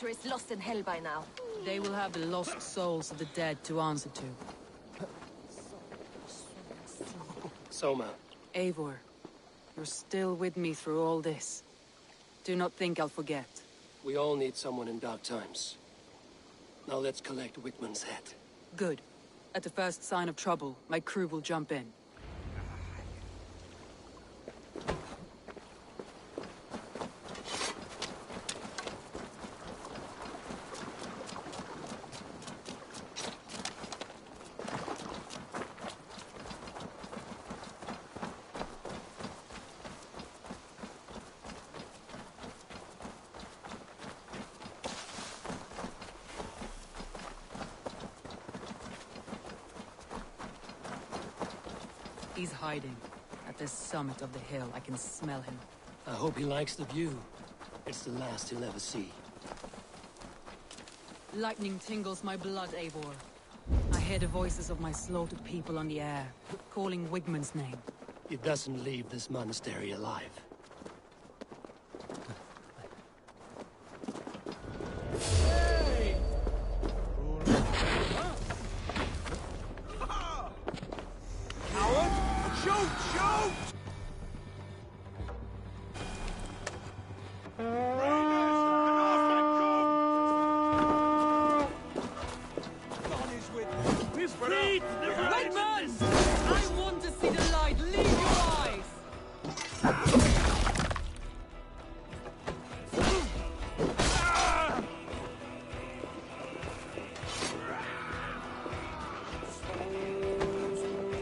treasure is lost in hell by now. They will have the lost souls of the dead to answer to. Soma. Eivor, you're still with me through all this. Do not think I'll forget. We all need someone in dark times. Now let's collect Wickman's head. Good. At the first sign of trouble, my crew will jump in. He's hiding. At the summit of the hill, I can smell him. I hope he likes the view. It's the last he'll ever see. Lightning tingles my blood, Eivor. I hear the voices of my slaughtered people on the air, calling Wigmund's name. He doesn't leave this monastery alive. Hey! Coward! Shoot! Shoot! Wigmund! I want to see the light! Leave your eyes!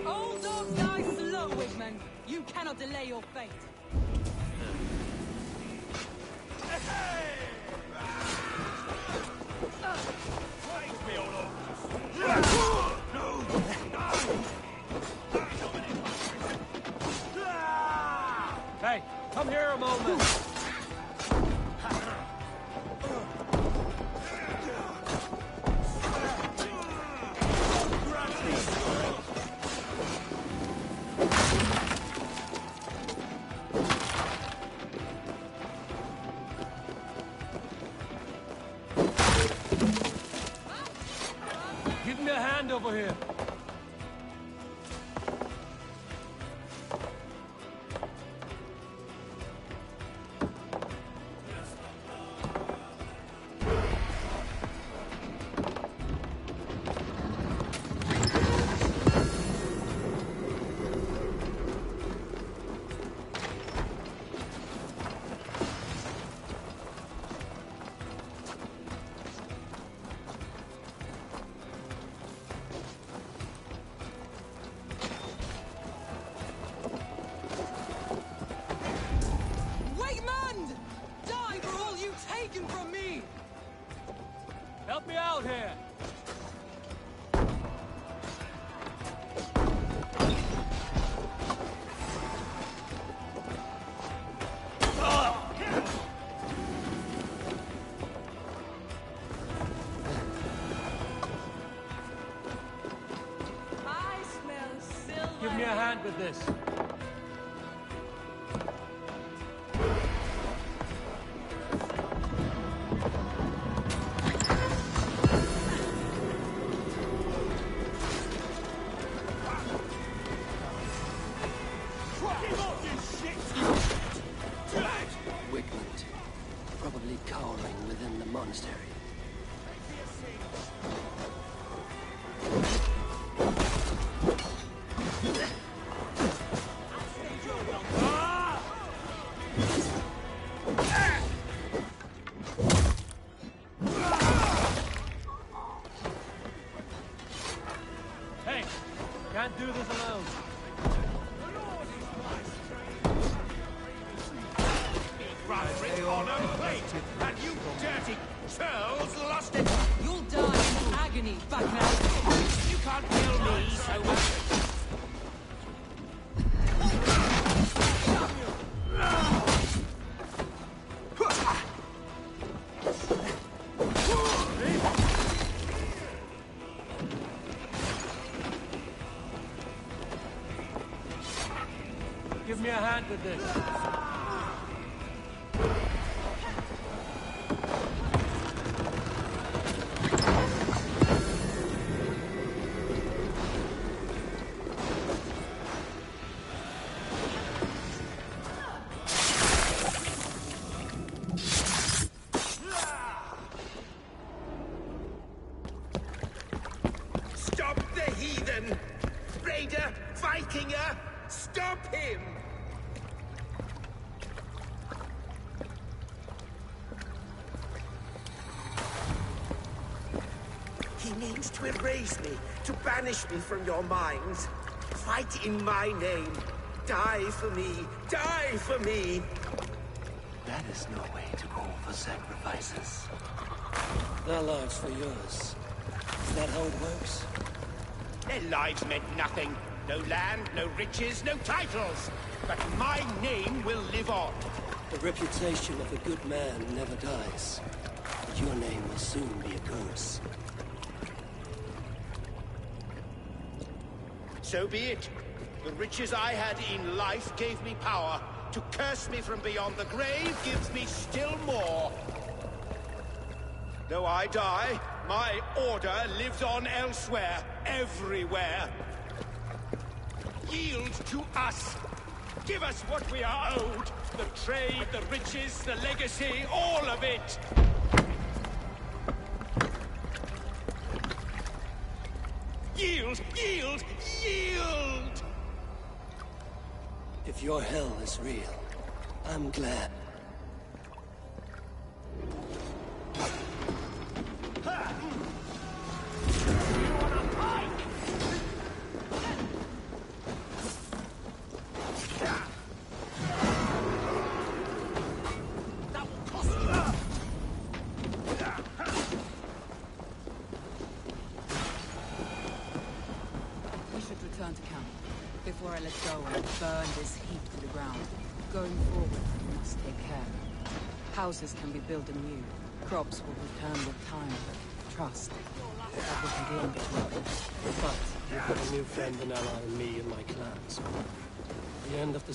All dogs die slow, Wigmund. You cannot delay your fate. Hey, come here a moment. Give me a hand over here. Wigmund! Die for all you've taken from me! Help me out here. I smell silver. Give me a hand with this. Wickmund. Probably cowering within the monastery. Hey, can't do this alone. On a plate, and you dirty churls lost it. You'll die in agony, Ragnar. You can't kill me so much. Give me a hand with this. heathen! Raider! Vikinger! Stop him! He means to erase me, to banish me from your minds. Fight in my name. Die for me. Die for me. That is no way to call for sacrifices. Their lives for yours. Is that how it works? Their lives meant nothing. No land, no riches, no titles. But my name will live on. The reputation of a good man never dies. But your name will soon be a curse. So be it. The riches I had in life gave me power. To curse me from beyond the grave gives me still more. Though I die, my order lives on elsewhere, everywhere. Yield to us. Give us what we are owed. The trade, the riches, the legacy, all of it. Yield, yield, yield! If your hell is real, I'm glad. Before I let go and burn this heap to the ground. Going forward, we must take care. Houses can be built anew. Crops will return with time. Trust. That will take longer to build. But you've got a new friend and ally in me and my clan, so... The end of the...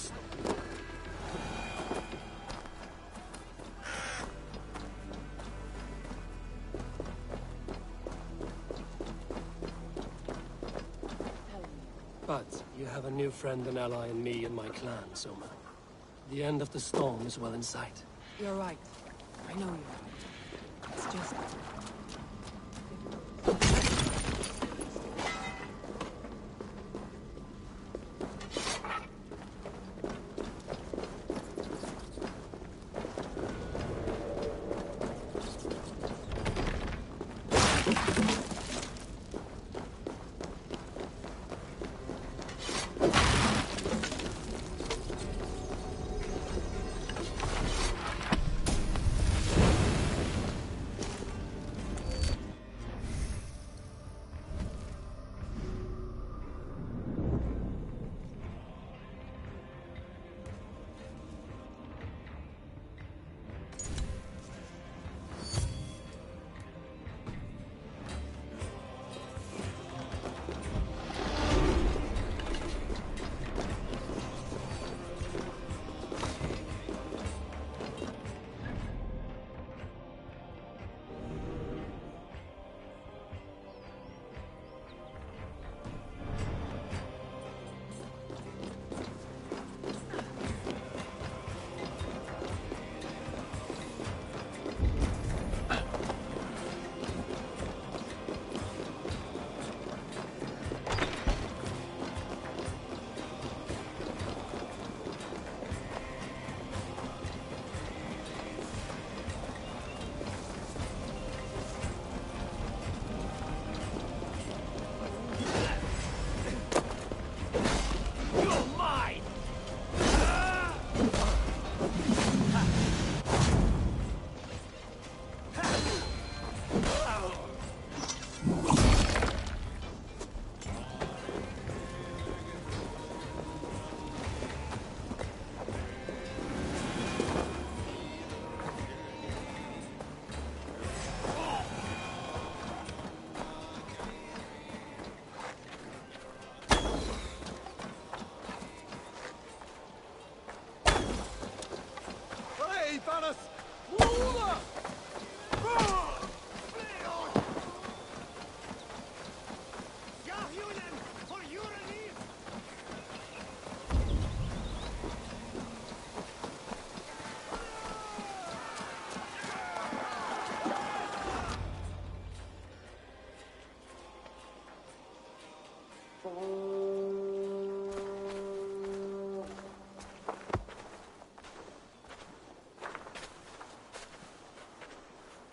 But you have a new friend and ally in me and my clan, Soma. The end of the storm is well in sight. You're right. I know you're right. It's just...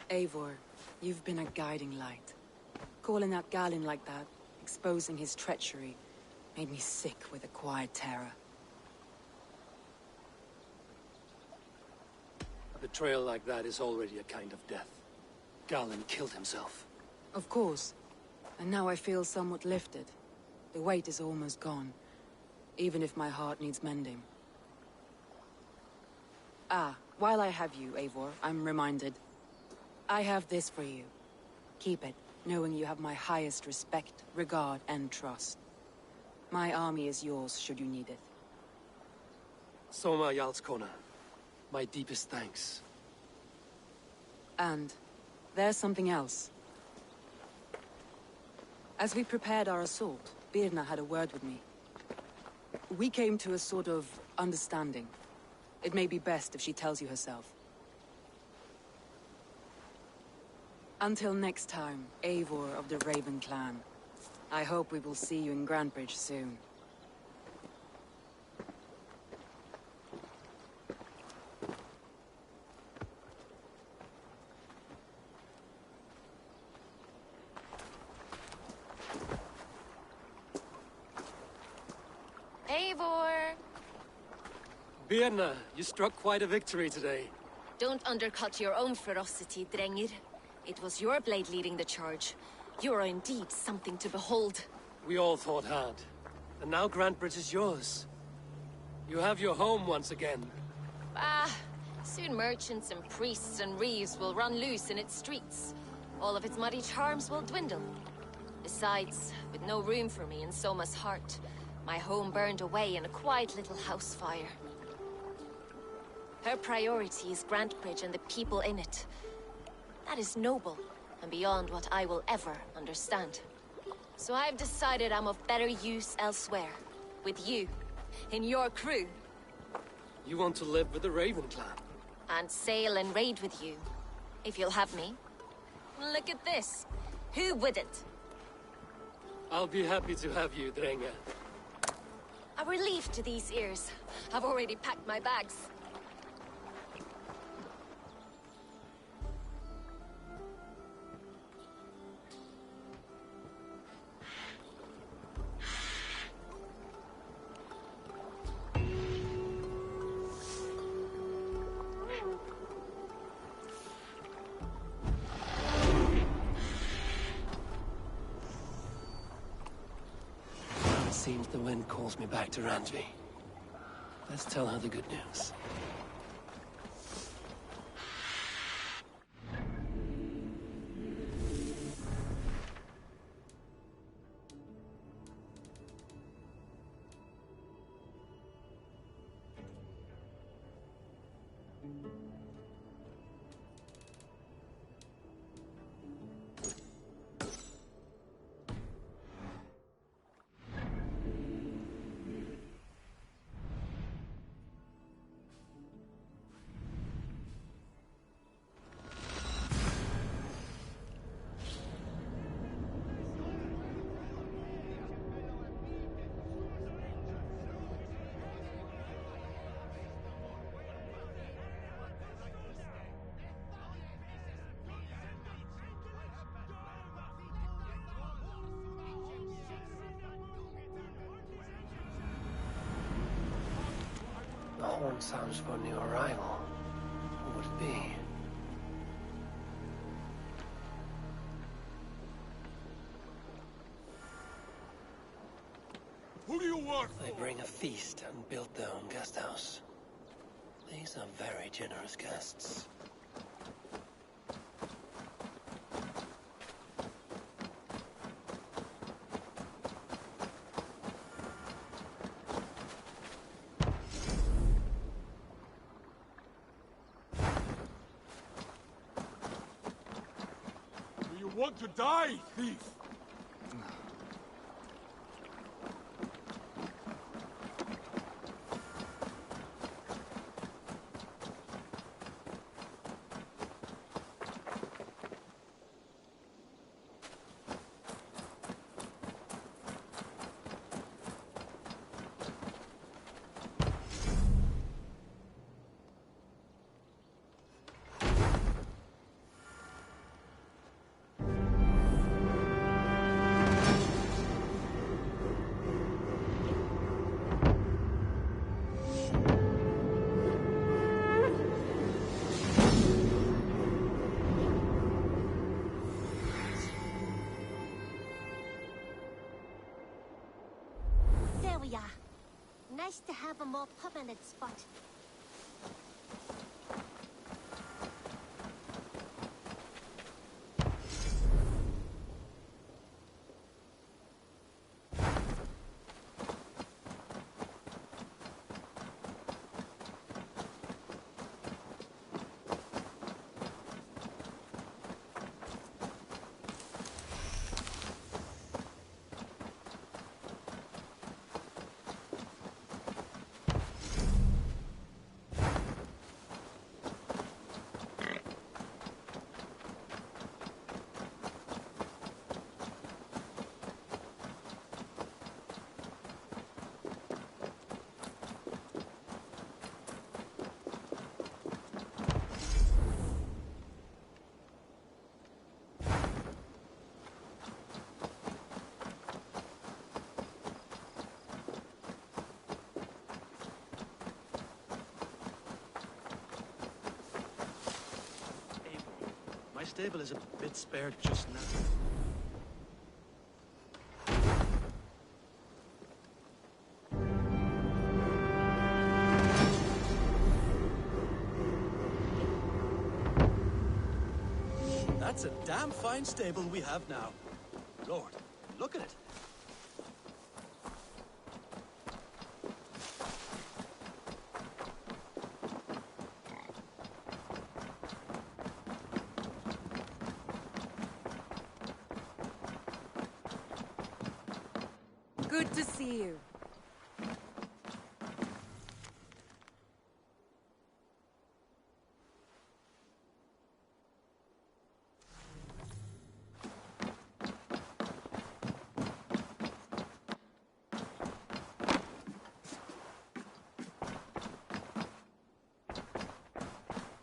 Eivor, you've been a guiding light. Calling out Galinn like that, exposing his treachery, made me sick with a quiet terror. A betrayal like that is already a kind of death. Galinn killed himself. Of course. And now I feel somewhat lifted. The weight is almost gone, even if my heart needs mending. Ah, while I have you, Eivor, I'm reminded. I have this for you. Keep it, knowing you have my highest respect, regard, and trust. My army is yours, should you need it. Soma Jarlskona. My deepest thanks. And there's something else. As we prepared our assault, Birna had a word with me. We came to a sort of understanding. It may be best if she tells you herself. Until next time, Eivor of the Raven clan. I hope we will see you in Grantebridge soon. Eivor! Birna, you struck quite a victory today. Don't undercut your own ferocity, Drengir. It was your blade leading the charge. You are indeed something to behold. We all fought hard. And now Grantebridge is yours. You have your home once again. Soon merchants and priests and reeves will run loose in its streets. All of its muddy charms will dwindle. Besides, with no room for me in Soma's heart, my home burned away in a quiet little house fire. Her priority is Grantebridge and the people in it. That is noble, and beyond what I will ever understand. So I've decided I'm of better use elsewhere. With you. In your crew. You want to live with the Raven clan? And sail and raid with you. If you'll have me. Look at this. Who wouldn't? I'll be happy to have you, Drenge. A relief to these ears. I've already packed my bags. Seems the wind calls me back to Randvi. Let's tell her the good news. The horn sounds for a new arrival. Who would it be? Who do you work for? They bring a feast and build their own guest house. These are very generous guests. Do you want to die, thief? Oh yeah. Nice to have a more permanent spot. My stable is a bit spared just now. That's a damn fine stable we have now. Lord, look at it. Good to see you.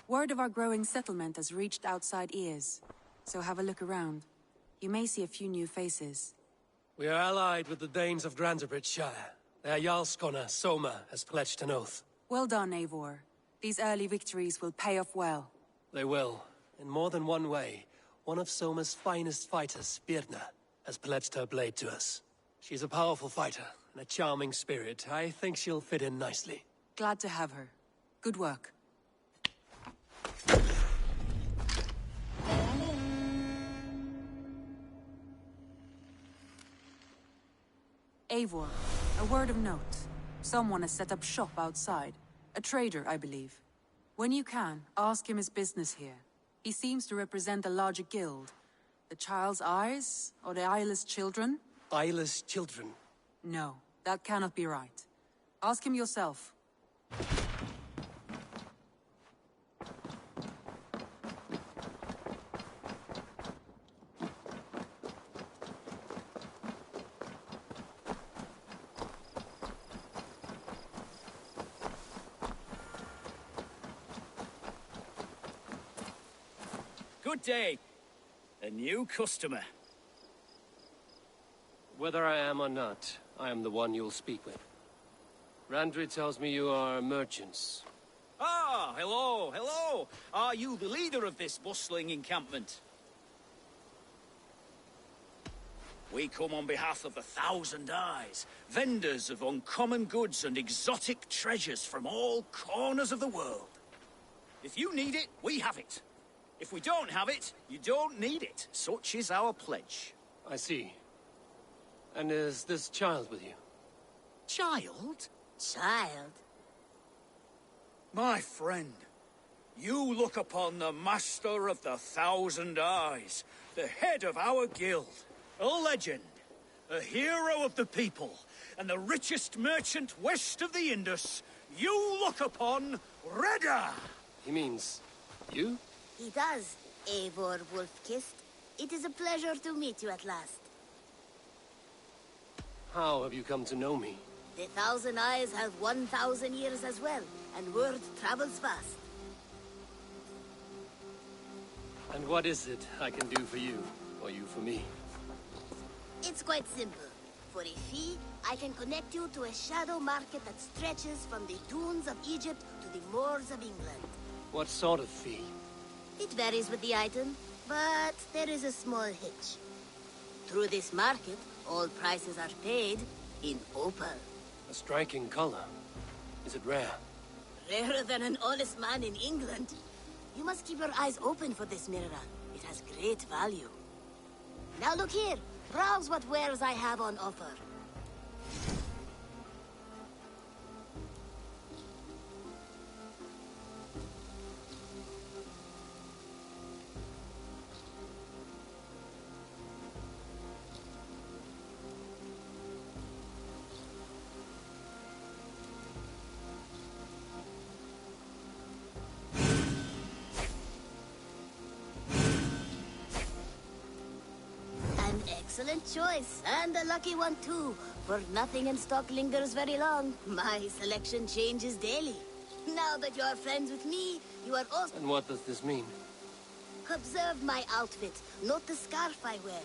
Word of our growing settlement has reached outside ears, so have a look around. You may see a few new faces. We are allied with the Danes of Shire. Their Jarlskona, Soma, has pledged an oath. Well done, Eivor. These early victories will pay off well. They will. In more than one way, one of Soma's finest fighters, Birna, has pledged her blade to us. She's a powerful fighter and a charming spirit. I think she'll fit in nicely. Glad to have her. Good work. Eivor, a word of note. Someone has set up shop outside. A trader, I believe. When you can, ask him his business here. He seems to represent a larger guild. The Child's Eyes? Or the Eyeless Children? Eyeless children? No, that cannot be right. Ask him yourself. Good day. A new customer. Whether I am or not, I am the one you'll speak with. Randri tells me you are merchants. Ah, hello, hello. Are you the leader of this bustling encampment? We come on behalf of the Thousand Eyes, vendors of uncommon goods and exotic treasures from all corners of the world. If you need it, we have it. If we don't have it, you don't need it. Such is our pledge. I see. And is this child with you? Child? Child? My friend, you look upon the master of the Thousand Eyes, the head of our guild, a legend, a hero of the people, and the richest merchant west of the Indus. You look upon RAGNAR! He means you? He does, Eivor Wolf-Kissed. It is a pleasure to meet you at last. How have you come to know me? The Thousand Eyes have 1,000 years as well, and word travels fast. And what is it I can do for you, or you for me? It's quite simple. For a fee, I can connect you to a shadow market that stretches from the dunes of Egypt to the moors of England. What sort of fee? It varies with the item, but there is a small hitch. Through this market, all prices are paid in opal. A striking color. Is it rare? Rarer than an honest man in England. You must keep your eyes open for this mirror. It has great value. Now look here. Browse what wares I have on offer. Excellent choice, and a lucky one too, for nothing in stock lingers very long. My selection changes daily. Now that you are friends with me, you are also... And what does this mean? Observe my outfit, note the scarf I wear.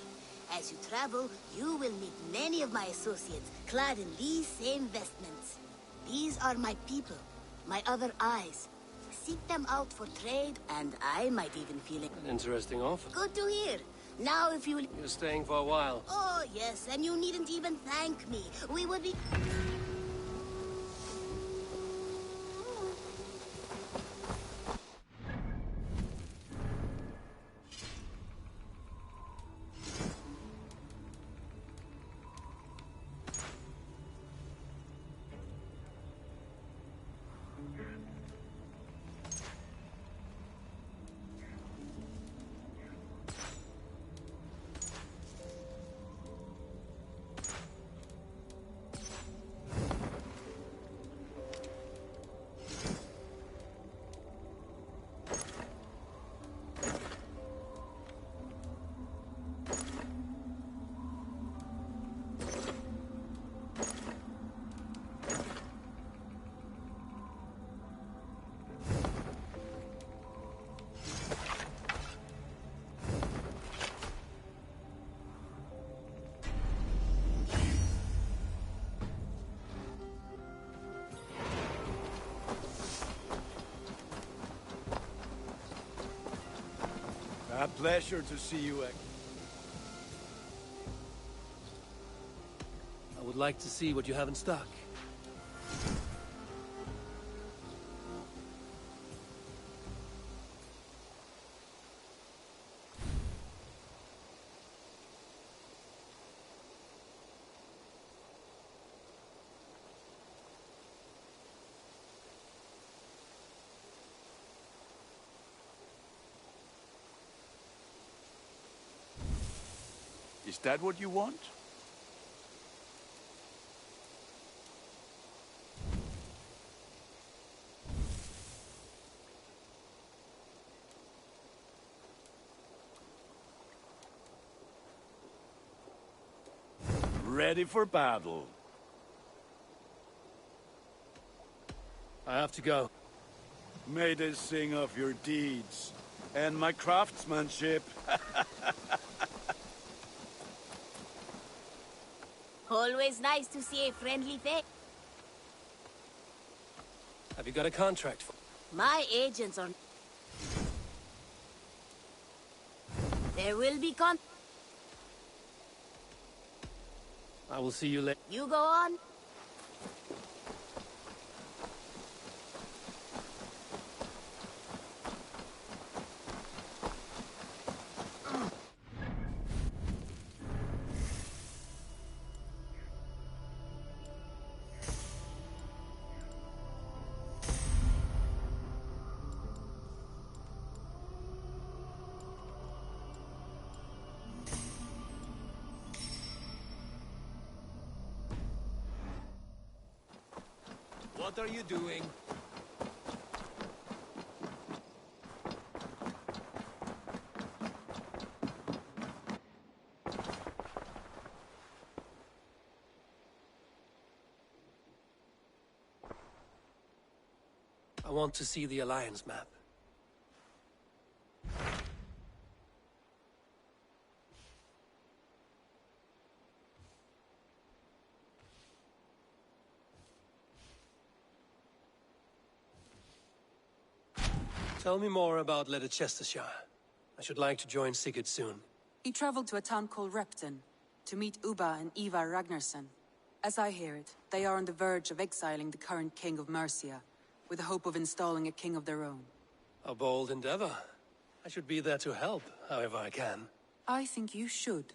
As you travel, you will meet many of my associates, clad in these same vestments. These are my people, my other eyes. Seek them out for trade, and I might even feel it. An interesting offer. Good to hear. Now if you will... You're staying for a while. Oh, yes, and you needn't even thank me. We would be... A pleasure to see you again. I would like to see what you have in stock. Is that what you want? Ready for battle. I have to go. May they sing of your deeds and my craftsmanship. Always nice to see a friendly face. Have you got a contract for... My agents are... There will be I will see you later. You go on. What are you doing? I want to see the Alliance map. Tell me more about Leicestershire. I should like to join Sigurd soon. He traveled to a town called Repton to meet Ubba and Eva Ragnarsson. As I hear it, they are on the verge of exiling the current king of Mercia, with the hope of installing a king of their own. A bold endeavor. I should be there to help, however I can. I think you should.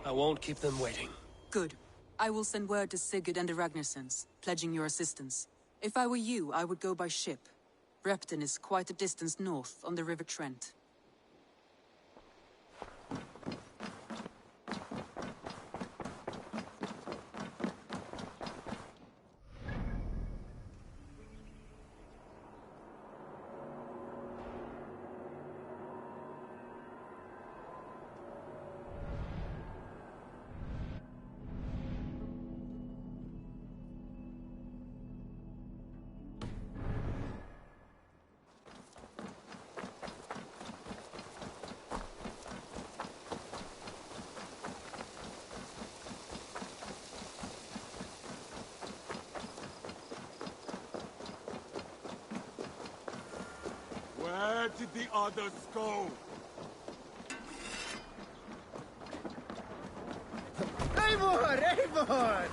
I won't keep them waiting. Good. I will send word to Sigurd and the Ragnarsons, pledging your assistance. If I were you, I would go by ship. Repton is quite a distance north, on the River Trent. Where did the others go? Eivor! Eivor!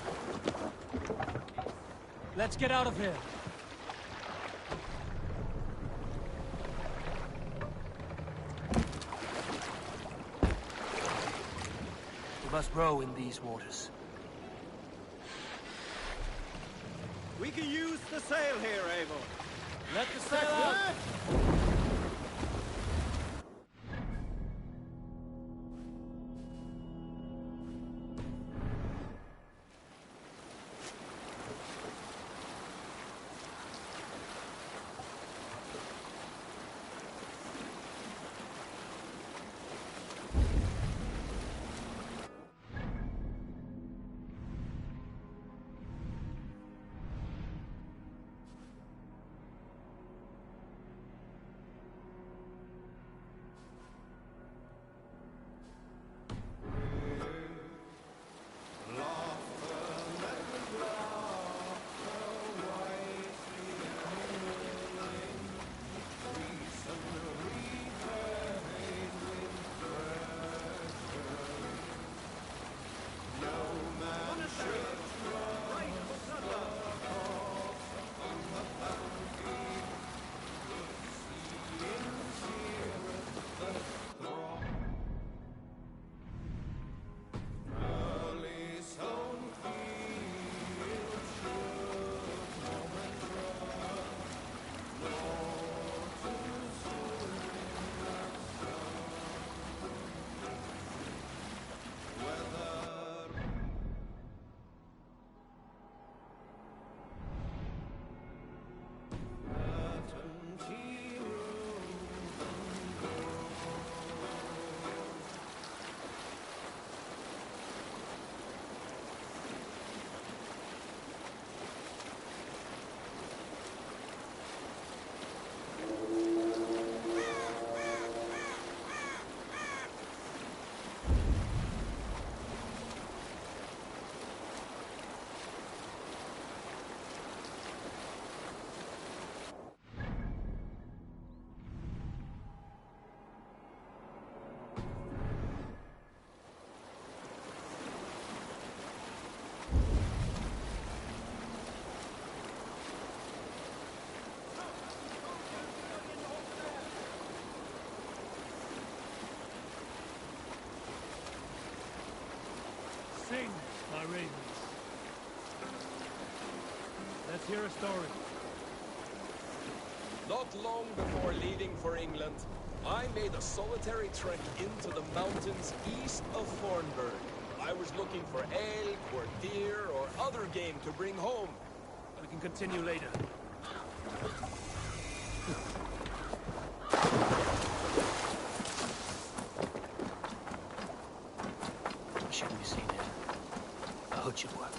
Let's get out of here. We must row in these waters. We can use the sail here, Eivor. Let the sail out! Sing, my ravens. Let's hear a story. Not long before leaving for England, I made a solitary trek into the mountains east of Thornburg. I was looking for elk or deer or other game to bring home. We can continue later. Shouldn't be seen it. A hood should work.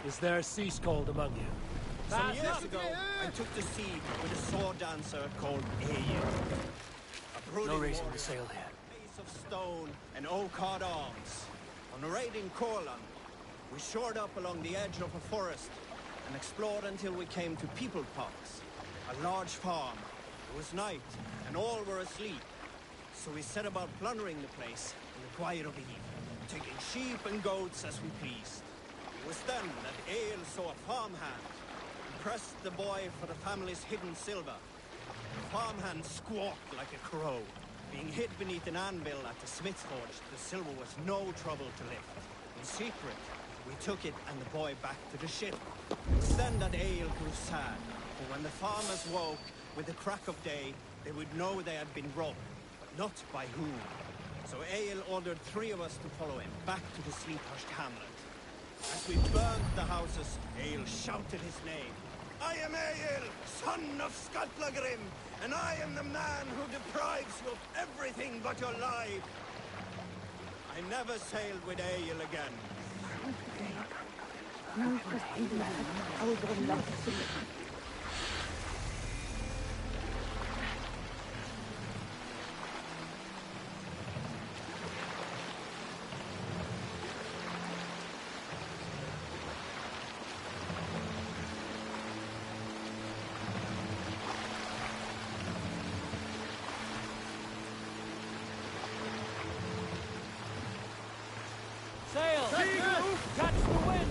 Is there a sea scald among you? Some years ago, I took the sea with a sword dancer called Egil. A brooding No reason warrior, to sail here. face of stone and oak-hard arms. On a raid in Courland, we shored up along the edge of a forest and explored until we came to People Pox, a large farm. It was night, and all were asleep. So we set about plundering the place in the quiet of the evening, taking sheep and goats as we pleased. It was then that Egil saw a farmhand and pressed the boy for the family's hidden silver. The farmhand squawked like a crow. Being hid beneath an anvil at the smith's forge, the silver was no trouble to lift. In secret, we took it and the boy back to the ship. It's then that Egil grew sad, for when the farmers woke with the crack of day, they would know they had been robbed, but not by whom. So Egil ordered 3 of us to follow him back to the sleep-hushed hamlet. As we burned the houses, Egil shouted his name. I am Egil, son of Skatlagrim, and I am the man who deprives you of everything but your life. I never sailed with Egil again. Sail! Catch the wind!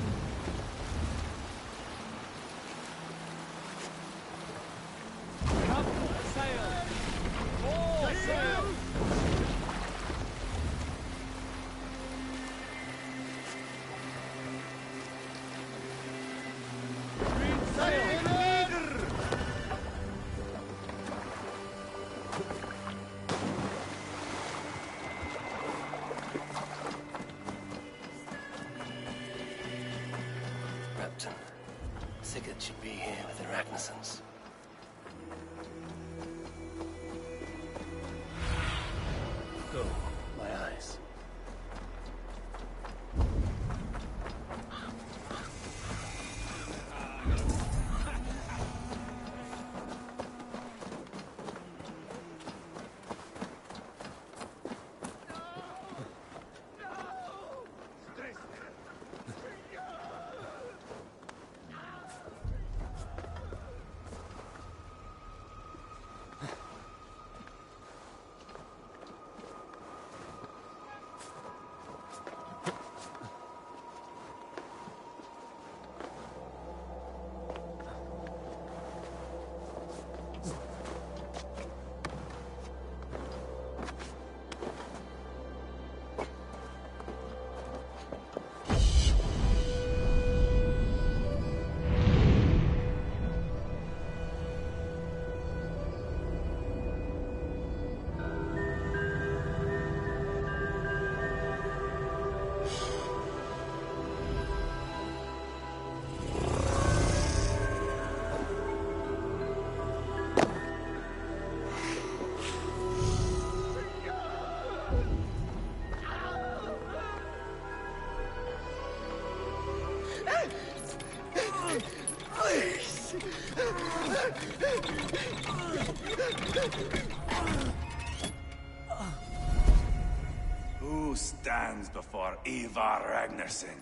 Who stands before Ivar Ragnarsson?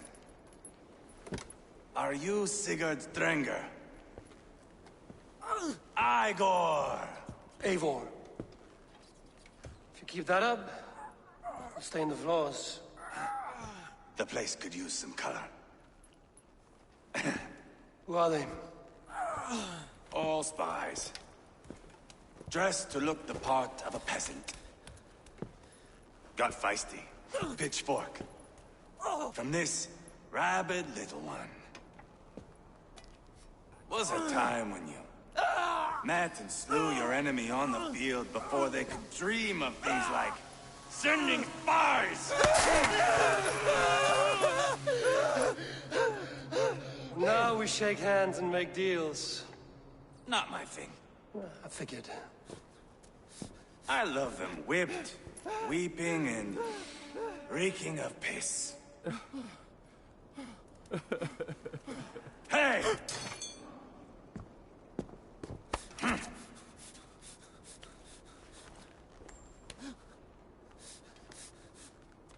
Are you Sigurd Drenger? Igor! Eivor. If you keep that up, it'll stain the floors. The place could use some color. Who are they? All spies. Dressed to look the part of a peasant. Got feisty. Pitchfork. From this rabid little one. Was a time when you met and slew your enemy on the field before they could dream of things like sending spies! Now we shake hands and make deals. Not my thing. I figured. I love them whipped, weeping, and reeking of piss. Hey!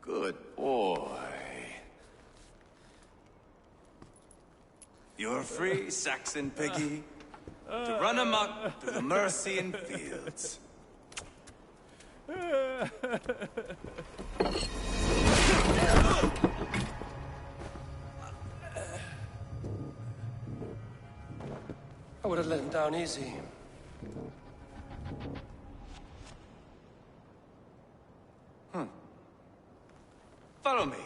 Good boy. You're free, Saxon piggy, to run amok through the Mercian fields. I would have let him down easy. Follow me.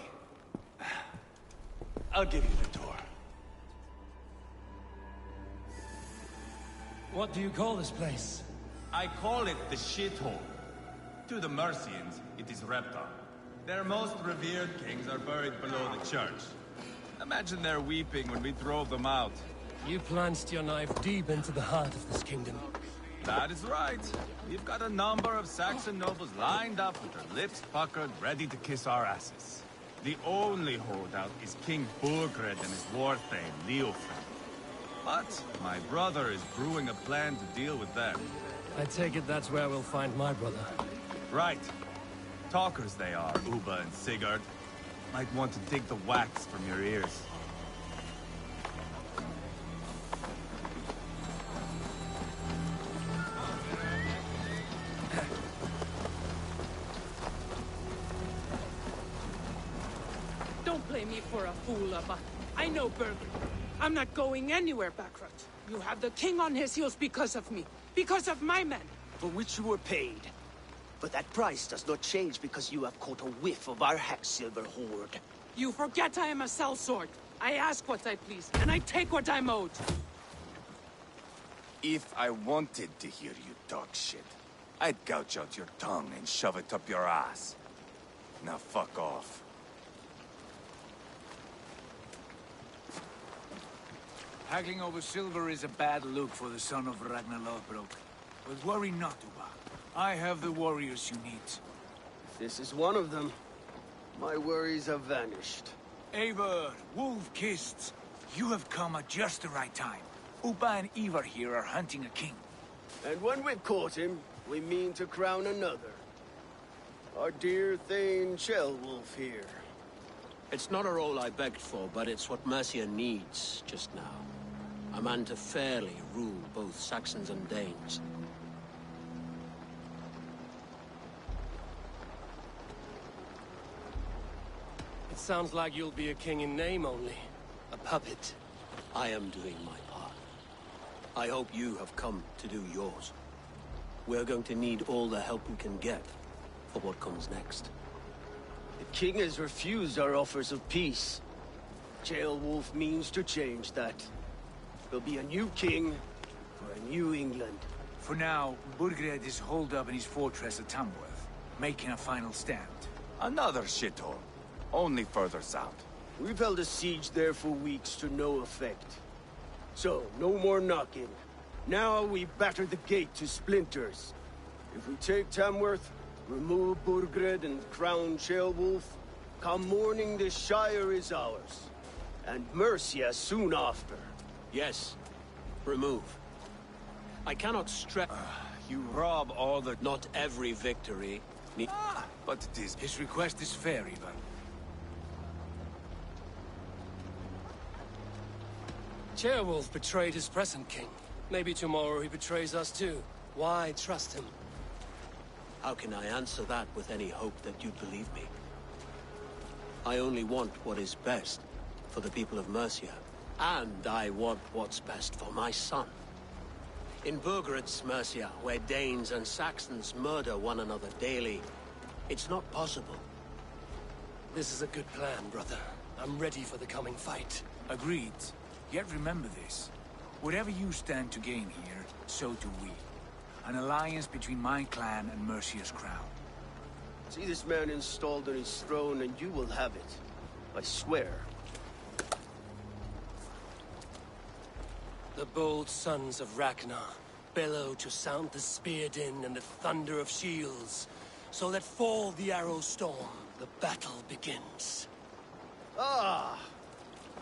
I'll give you the tour. What do you call this place? I call it the shithole. To the Mercians, it is Reptar. Their most revered kings are buried below the church. Imagine their weeping when we drove them out. You plunged your knife deep into the heart of this kingdom. That is right. We've got a number of Saxon nobles lined up with their lips puckered, ready to kiss our asses. The only holdout is King Burgred and his war thane, Leofric. But my brother is brewing a plan to deal with them. I take it that's where we'll find my brother. Right. Talkers they are, Uba and Sigurd. Might want to dig the wax from your ears. Don't play me for a fool, Abba. I know Burgred. I'm not going anywhere, Backrot. You have the king on his heels because of me. Because of my men. For which you were paid. But that price does not change because you have caught a whiff of our Hacksilver hoard. You forget I am a sellsword. I ask what I please, and I take what I'm owed. If I wanted to hear you talk shit, I'd gouge out your tongue and shove it up your ass. Now fuck off. Haggling over silver is a bad look for the son of Ragnar LOTHBROK. But worry not, Uba. I have the warriors you need. This is one of them. My worries have vanished. Eivor, Wolf-Kissed, you have come at just the right time. Uba and Ivar here are hunting a king. And when we've caught him, we mean to crown another. Our dear Thane Ceolwulf here. It's not a role I begged for, but it's what Mercia needs just now. A man to fairly rule both Saxons and Danes. It sounds like you'll be a king in name only. A puppet. I am doing my part. I hope you have come to do yours. We're going to need all the help we can get for what comes next. The king has refused our offers of peace. Ceolwulf means to change that. There'll be a new king for a new England. For now, Burgred is holed up in his fortress at Tamworth, making a final stand. Another shithole. Only further south. We've held a siege there for weeks to no effect. So, no more knocking. Now we batter the gate to splinters. If we take Tamworth, remove Burgred and crown Ceolwulf, come morning the Shire is ours. And Mercia soon after. Yes. Remove. I cannot stress... You rob all the... Not every victory. But it is. His request is fair, Ivar. Ceolwulf betrayed his present king. Maybe tomorrow he betrays us too. Why trust him? How can I answer that with any hope that you'd believe me? I only want what is best for the people of Mercia. And I want what's best for my son. In Burgred's Mercia, where Danes and Saxons murder one another daily, it's not possible. This is a good plan, brother. I'm ready for the coming fight. Agreed. Yet remember this. Whatever you stand to gain here, so do we. An alliance between my clan and Mercia's crown. See this man installed on his throne and you will have it. I swear. The bold sons of Ragnar bellow to sound the spear din and the thunder of shields. So let fall the arrow storm. The battle begins. Ah!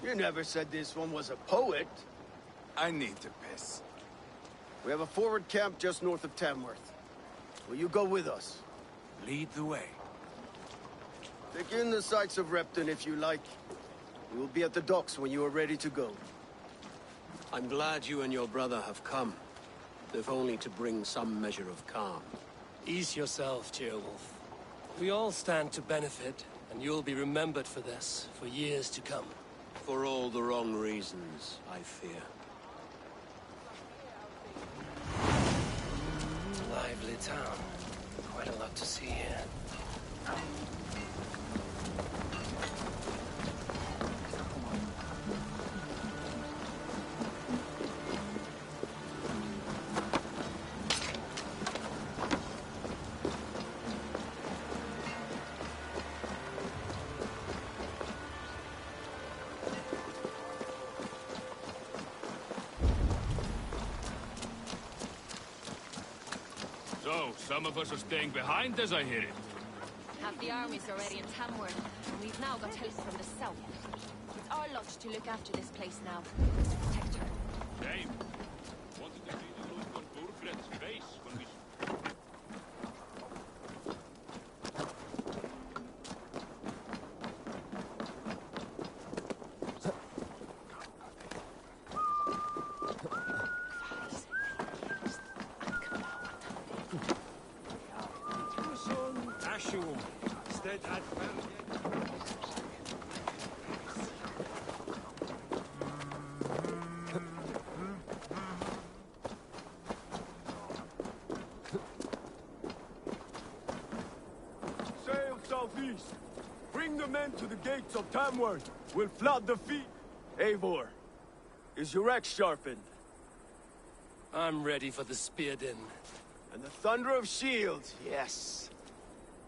You never said this one was a poet. I need to piss. We have a forward camp just north of Tamworth. Will you go with us? Lead the way. Take in the sights of Repton if you like. We will be at the docks when you are ready to go. I'm glad you and your brother have come, if only to bring some measure of calm. Ease yourself, Ceolwulf. We all stand to benefit, and you'll be remembered for this, for years to come. For all the wrong reasons, I fear. Lively town. Quite a lot to see here. So, some of us are staying behind as I hear it. Half the army's already in Tamworth, and we've now got help from the south. It's our lot to look after this place now, to protect her. Shame. Wanted to see the look on Burgred's face when we... Sail southeast. Bring the men to the gates of Tamworth. We'll flood the feet. Eivor, is your axe sharpened? I'm ready for the spear din. And the thunder of shields, yes.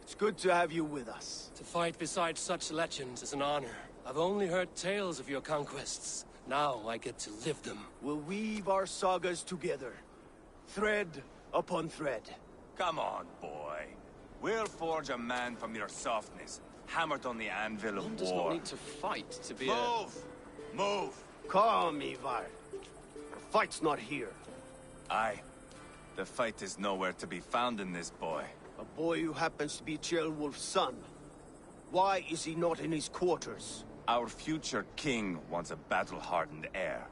It's good to have you with us. To fight beside such legends is an honor. I've only heard tales of your conquests. Now I get to live them. We'll weave our sagas together. Thread upon thread. Come on, boy. We'll forge a man from your softness, hammered on the anvil of war. One does not need to fight to be Move! Move! Calm, Ivar. The fight's not here. Aye. The fight is nowhere to be found in this boy. A boy who happens to be Ceolwulf's son. Why is he not in his quarters? Our future king wants a battle-hardened heir.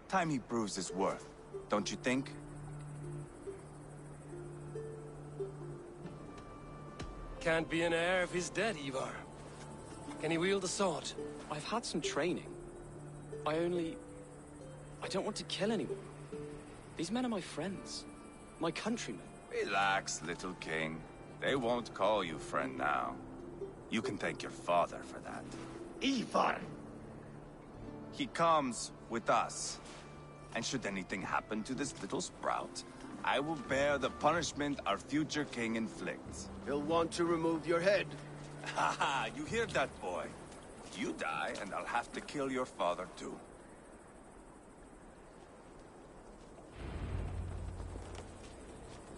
Time he proves his worth, don't you think? Can't be an heir if he's dead, Ivar. Can he wield a sword? I've had some training. I don't want to kill anyone. These men are my friends. My countrymen. Relax, little king. They won't call you friend now. You can thank your father for that. Ivar! He comes with us. And should anything happen to this little sprout, I will bear the punishment our future king inflicts. He'll want to remove your head. Haha, you hear that, boy? You die, and I'll have to kill your father, too.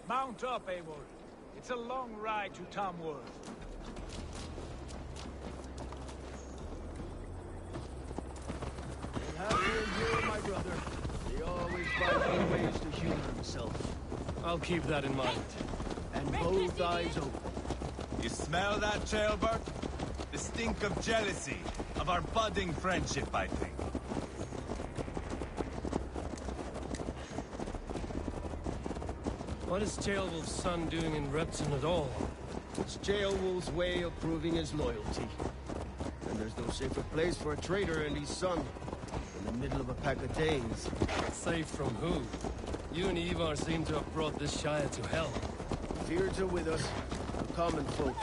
Mount up, Eivor. It's a long ride to Tamworth. Have you endure, my brother. He always finds new ways to humor himself. I'll keep that in mind. And both eyes open. You smell that, Jailbird? The stink of jealousy, of our budding friendship, I think. What is Ceolwulf's son doing in Repton at all? It's Ceolwulf's way of proving his loyalty. And there's no safer place for a traitor and his son than the middle of a pack of Danes. Safe from who? You and Ivar seem to have brought this Shire to hell. Fears are with us, the common folk.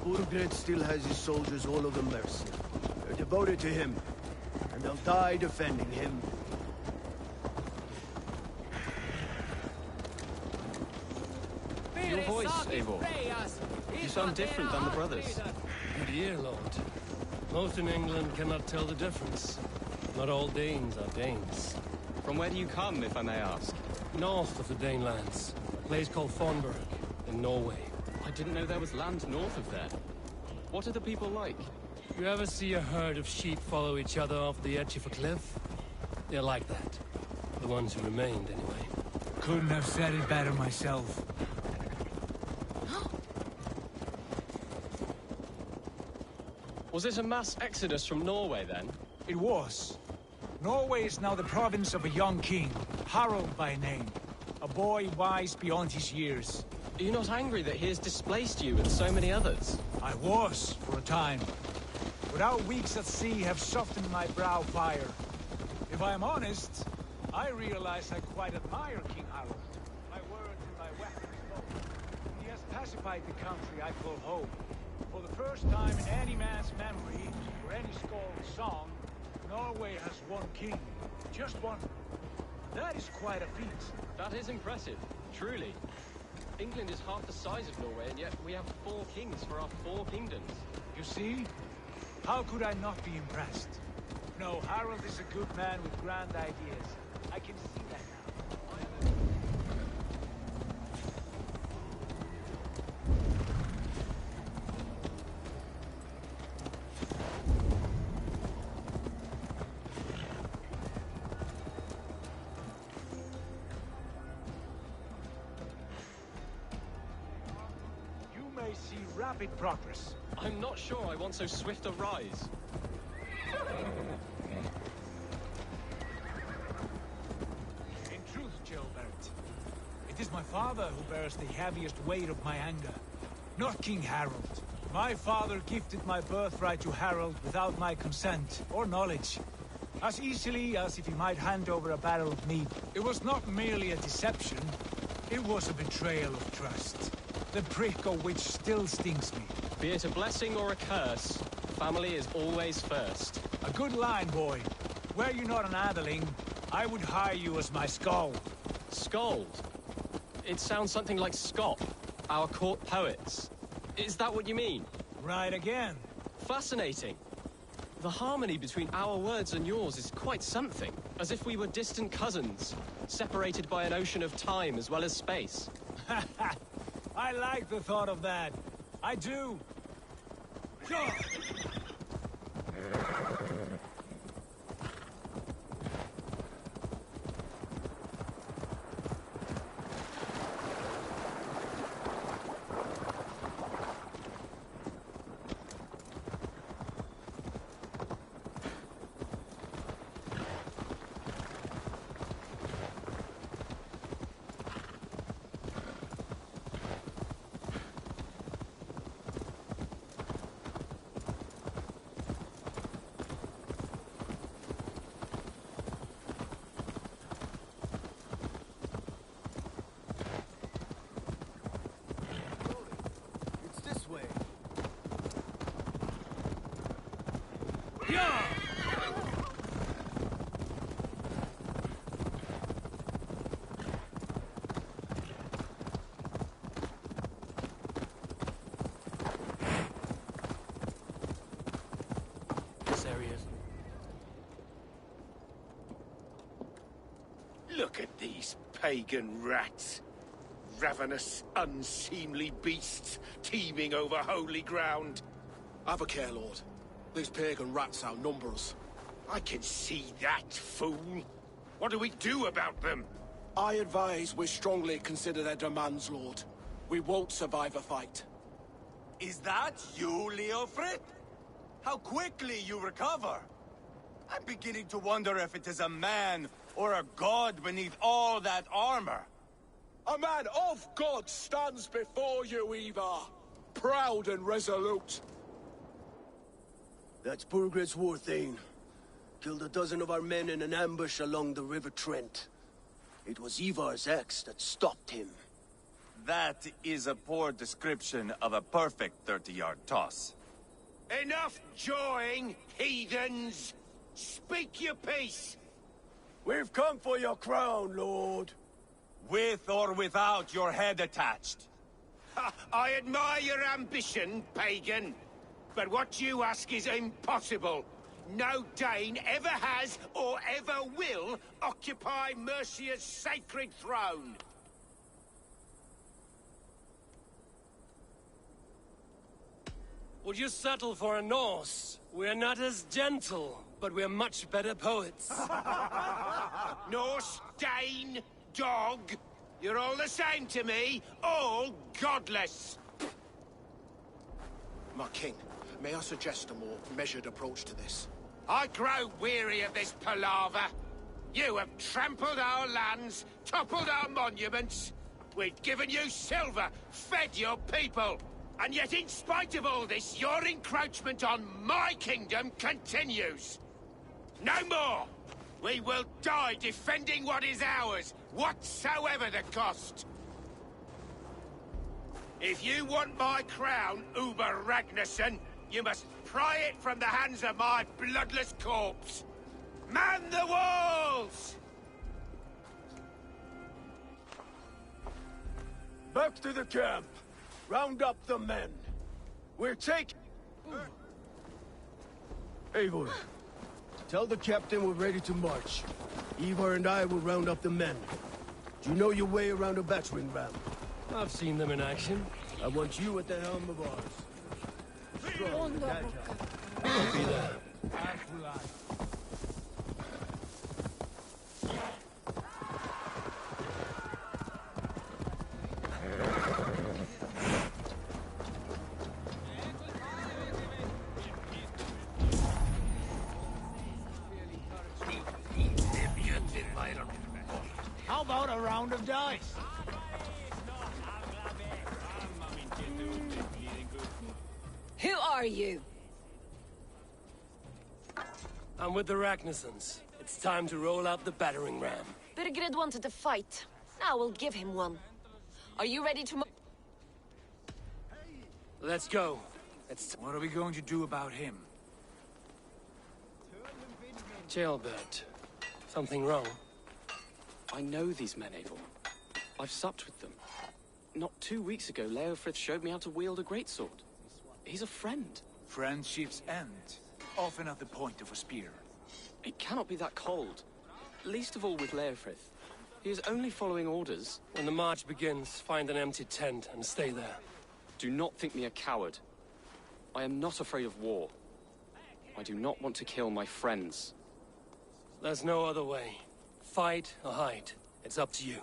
Burgred still has his soldiers all over Mercia. They're devoted to him, and they'll die defending him. Your voice, Eivor. You sound different than the brothers. Good ear, Lord. Most in England cannot tell the difference. Not all Danes are Danes. From where do you come, if I may ask? North of the Danelands. A place called Thornburg, in Norway. I didn't know there was land north of there. What are the people like? You ever see a herd of sheep follow each other off the edge of a cliff? They're like that. The ones who remained, anyway. Couldn't have said it better myself. Was it a mass exodus from Norway, then? It was. Norway is now the province of a young king, Harald by name. A boy wise beyond his years. Are you not angry that he has displaced you and so many others? I was, for a time. But our weeks at sea have softened my brow fire. If I am honest, I realize I quite admire King Harald. My words and my weapons both. He has pacified the country I call home. For the first time in any man's memory, or any skald's song, Norway has one king. Just one. That is quite a feat. That is impressive, truly. England is half the size of Norway, and yet we have 4 kings for our 4 kingdoms. You see? How could I not be impressed? No, Harald is a good man with grand ideas. I can see that now. See rapid progress. I'm not sure I want so swift a rise. In truth, Gilbert, it is my father who bears the heaviest weight of my anger, not King Harald. My father gifted my birthright to Harald without my consent or knowledge, as easily as if he might hand over a barrel of meat. It was not merely a deception, it was a betrayal of trust. The prick of which still stings me. Be it a blessing or a curse, family is always first. A good line, boy. Were you not an atheling, I would hire you as my skald. Skald? It sounds something like Scott, our court poets. Is that what you mean? Right again. Fascinating. The harmony between our words and yours is quite something. As if we were distant cousins, separated by an ocean of time as well as space. I like the thought of that. I do. Look at these pagan rats. Ravenous, unseemly beasts teeming over holy ground. Have a care, Lord. These pagan rats outnumber us. I can see that, fool. What do we do about them? I advise we strongly consider their demands, Lord. We won't survive a fight. Is that you, Leofrid? How quickly you recover! I'm beginning to wonder if it is a man or a god beneath all that armor. A man of God stands before you, Ivar. Proud and resolute. That's Burgred's war thane. Killed a dozen of our men in an ambush along the River Trent. It was Ivar's axe that stopped him. That is a poor description of a perfect 30-yard toss. Enough jawing, heathens! Speak your piece! We've come for your crown, Lord. With or without your head attached. Ha, I admire your ambition, pagan. But what you ask is impossible. No Dane ever has or ever will occupy Mercia's sacred throne. Would you settle for a Norse? We're not as gentle, but we're much better poets. Norse, Dane, dog, you're all the same to me, all godless. My king, may I suggest a more measured approach to this? I grow weary of this palaver. You have trampled our lands, toppled our monuments. We've given you silver, fed your people. And yet, in spite of all this, your encroachment on my kingdom continues. No more! We will die defending what is ours, whatsoever the cost. If you want my crown, Uber Ragnarsson, you must pry it from the hands of my bloodless corpse. Man the walls! Back to the camp. Round up the men. We're taking... Eivor, tell the captain we're ready to march. Ivar and I will round up the men. Do you know your way around a battering ram? I've seen them in action. I want you at the helm of ours. Strong and agile. I'll be there. As will I. How about a round of dice? Who are you? I'm with the Ragnarsons. It's time to roll out the battering ram. Birgred wanted to fight. Now we'll give him one. Are you ready to Let's go. What are we going to do about him? Jailbird. Something wrong? I know these men, Eivor. I've supped with them. Not 2 weeks ago, Leofrith showed me how to wield a greatsword. He's a friend. Friendships end, often at the point of a spear. It cannot be that cold. Least of all with Leofrith. He is only following orders. When the march begins, find an empty tent and stay there. Do not think me a coward. I am not afraid of war. I do not want to kill my friends. There's no other way. Fight or hide. It's up to you.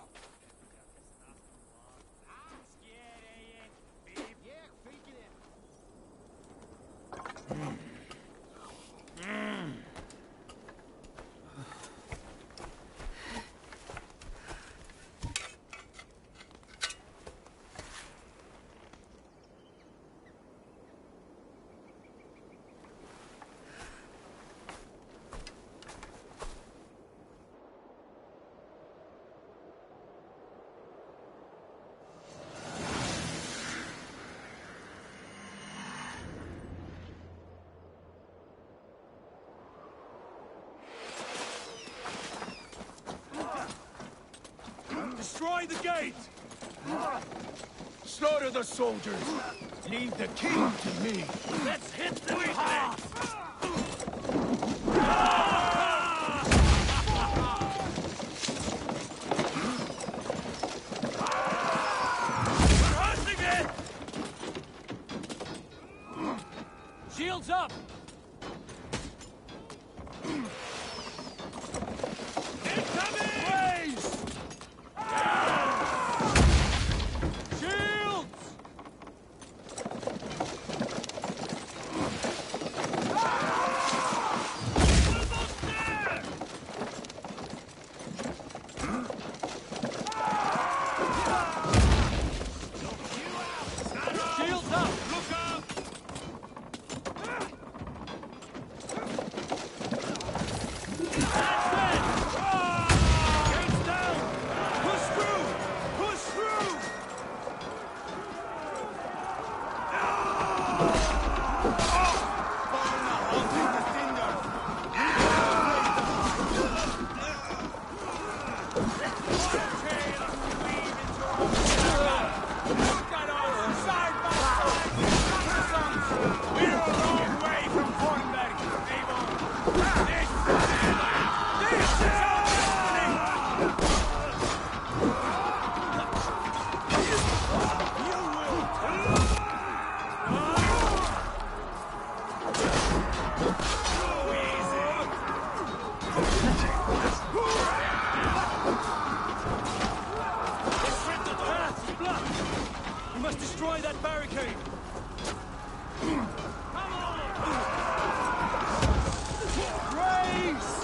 Destroy the gate! Slaughter the soldiers! Leave the king to me! Let's hit the weakness! We're hunting it! Shields up! Incoming! Blaze! must destroy that barricade! Come on! Grace!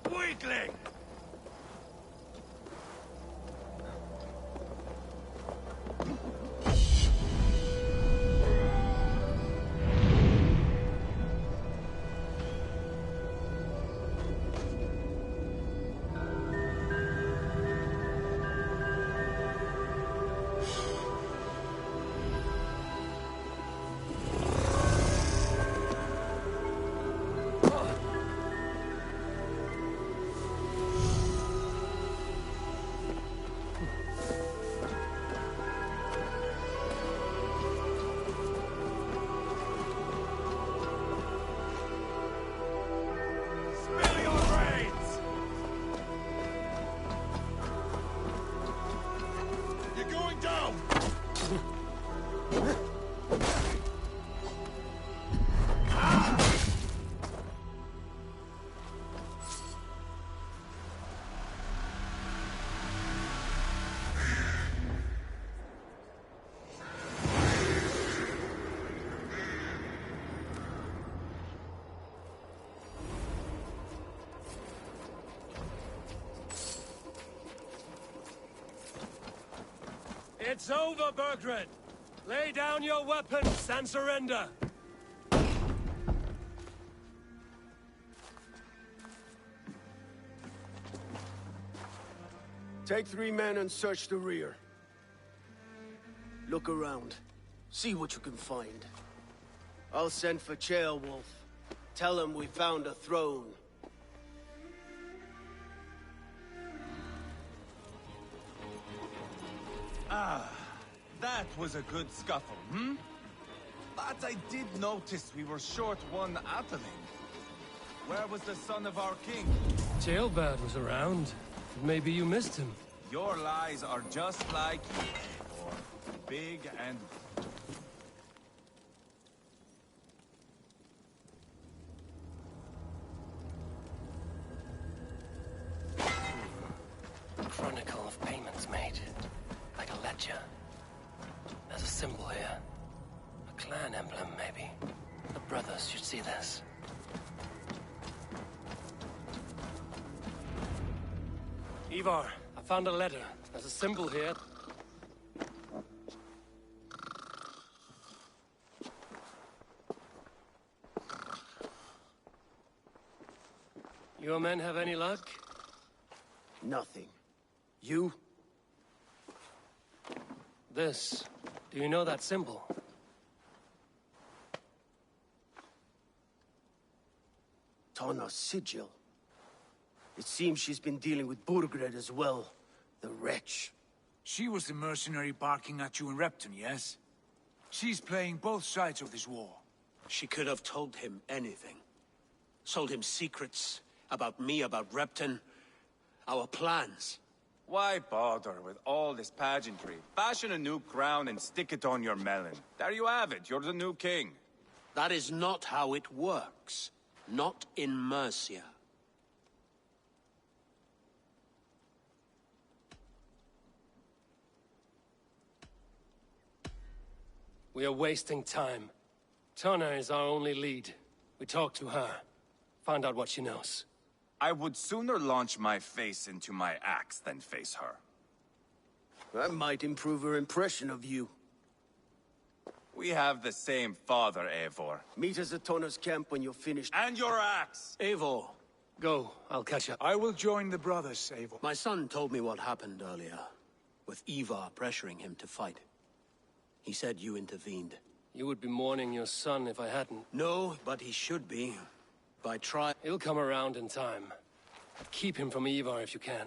Weakling! It's over, Bergred! Lay down your weapons and surrender! Take 3 men and search the rear. Look around. See what you can find. I'll send for Ceolwulf. Tell him we found a throne. Ah, that was a good scuffle, hmm? But I did notice we were short one Atheling. Where was the son of our king? Ceolbert was around. Maybe you missed him. Your lies are just like you, Eivor. Big and... Chronicle of payments made. Like a ledger. There's a symbol here. A clan emblem, maybe. The brothers should see this. Ivar, I found a letter. There's a symbol here. Your men have any luck? Nothing. You? This. Do you know that symbol? Tana's sigil. It seems she's been dealing with Burgred as well. The wretch. She was the mercenary barking at you in Repton, yes? She's playing both sides of this war. She could have told him anything. Sold him secrets about me, about Repton, our plans. Why bother with all this pageantry? Fashion a new crown and stick it on your melon. There you have it, you're the new king. That is not how it works. Not in Mercia. We are wasting time. Tana is our only lead. We talk to her. Find out what she knows. I would sooner launch my face into my axe than face her. That might improve her impression of you. We have the same father, Eivor. Meet us at Tana's camp when you're finished. And your axe! Eivor. Go, I'll catch up. I will join the brothers, Eivor. My son told me what happened earlier, with Ivar pressuring him to fight. He said you intervened. You would be mourning your son if I hadn't. No, but he should be. By try... He'll come around in time. Keep him from Ivar if you can.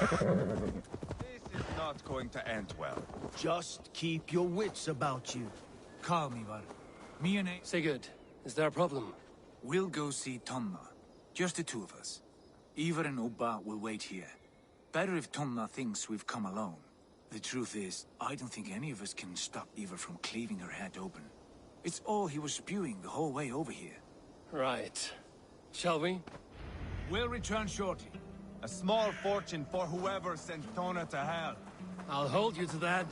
This is not going to end well. Just keep your wits about you. Calm, Ivar. Me and Sigurd, is there a problem? We'll go see Tonna. Just the two of us. Ivar and Ubba will wait here. Better if Tonna thinks we've come alone. The truth is, I don't think any of us can stop Ivar from cleaving her head open. It's all he was spewing the whole way over here. Right. Shall we? We'll return shortly. A small fortune for whoever sent Tona to hell. I'll hold you to that.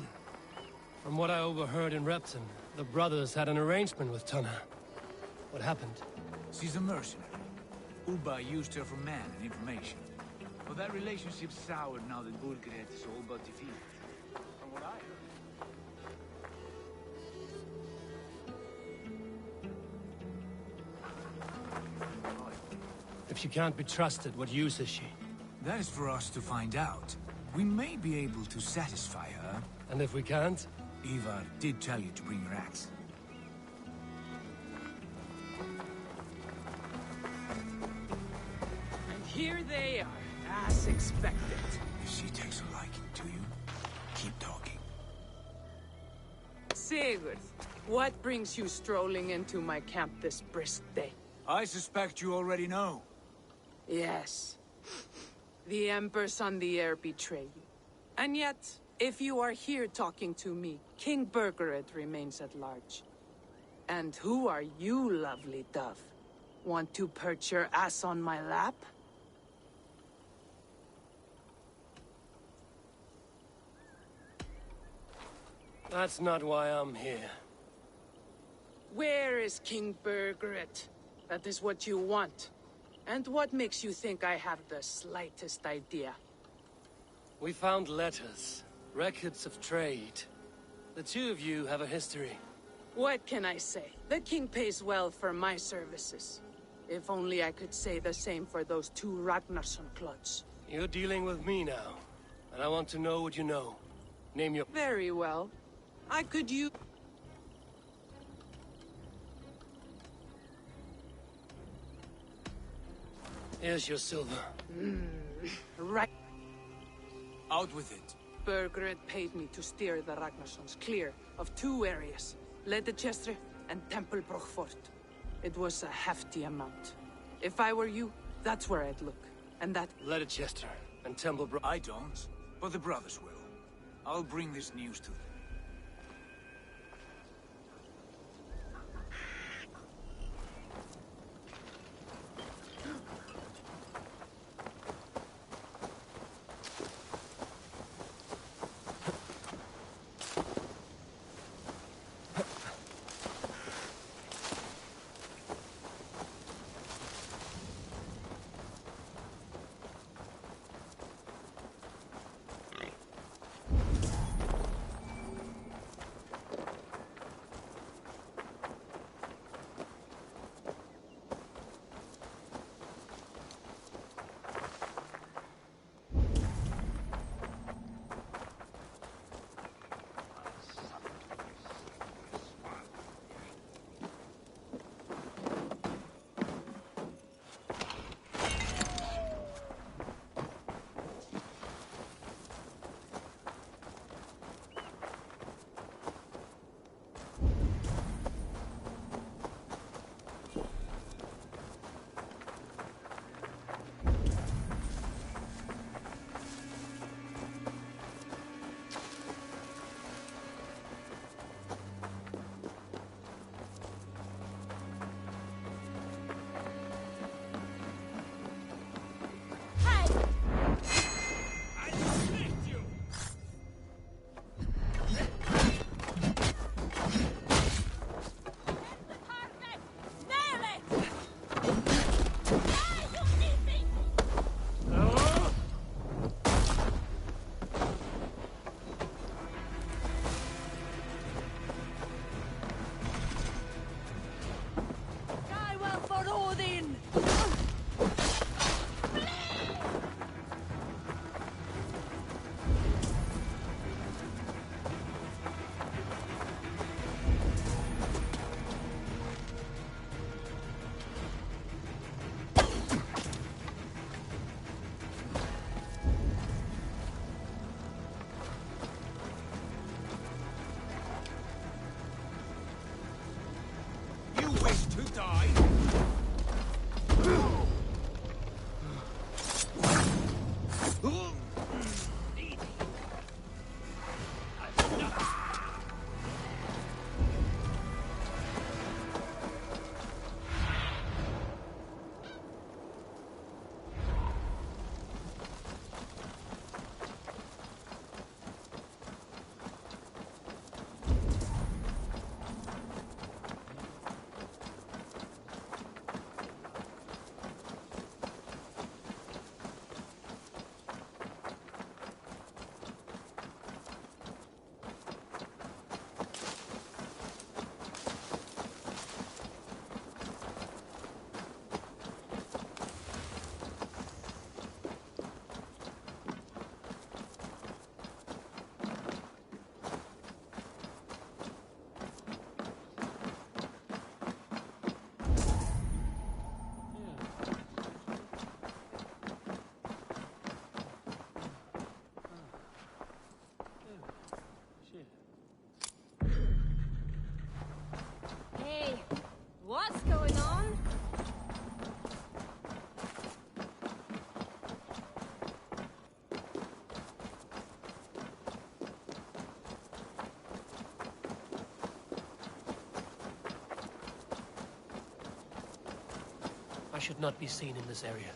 From what I overheard in Repton, the brothers had an arrangement with Tana. What happened? She's a mercenary. Ubba used her for man and information. But that relationship soured now that Burgred is all but defeated. From what I heard. If she can't be trusted, what use is she? That is for us to find out. We may be able to satisfy her. And if we can't? Ivar did tell you to bring your axe. And here they are, as expected. If she takes a liking to you, keep talking. Sigurd, what brings you strolling into my camp this brisk day? I suspect you already know. Yes. The Emperor's on the air betrayed you. And yet, if you are here talking to me, King Burgered remains at large. And who are you, lovely dove? Want to perch your ass on my lap? That's not why I'm here. Where is King Burgered? That is what you want. And what makes you think I have the slightest idea? We found letters, records of trade. The two of you have a history. What can I say? The king pays well for my services. If only I could say the same for those two Ragnarsson clods. You're dealing with me now, and I want to know what you know. Name your... Very well. I could use... Here's your silver. Right. Out with it. Burgered paid me to steer the Ragnarssons clear of two areas, Ledechestre and Tempelbroch Fort. It was a hefty amount. If I were you, that's where I'd look. And that... Ledechestre and Tempelbroch... I don't, but the brothers will. I'll bring this news to them. should not be seen in this area.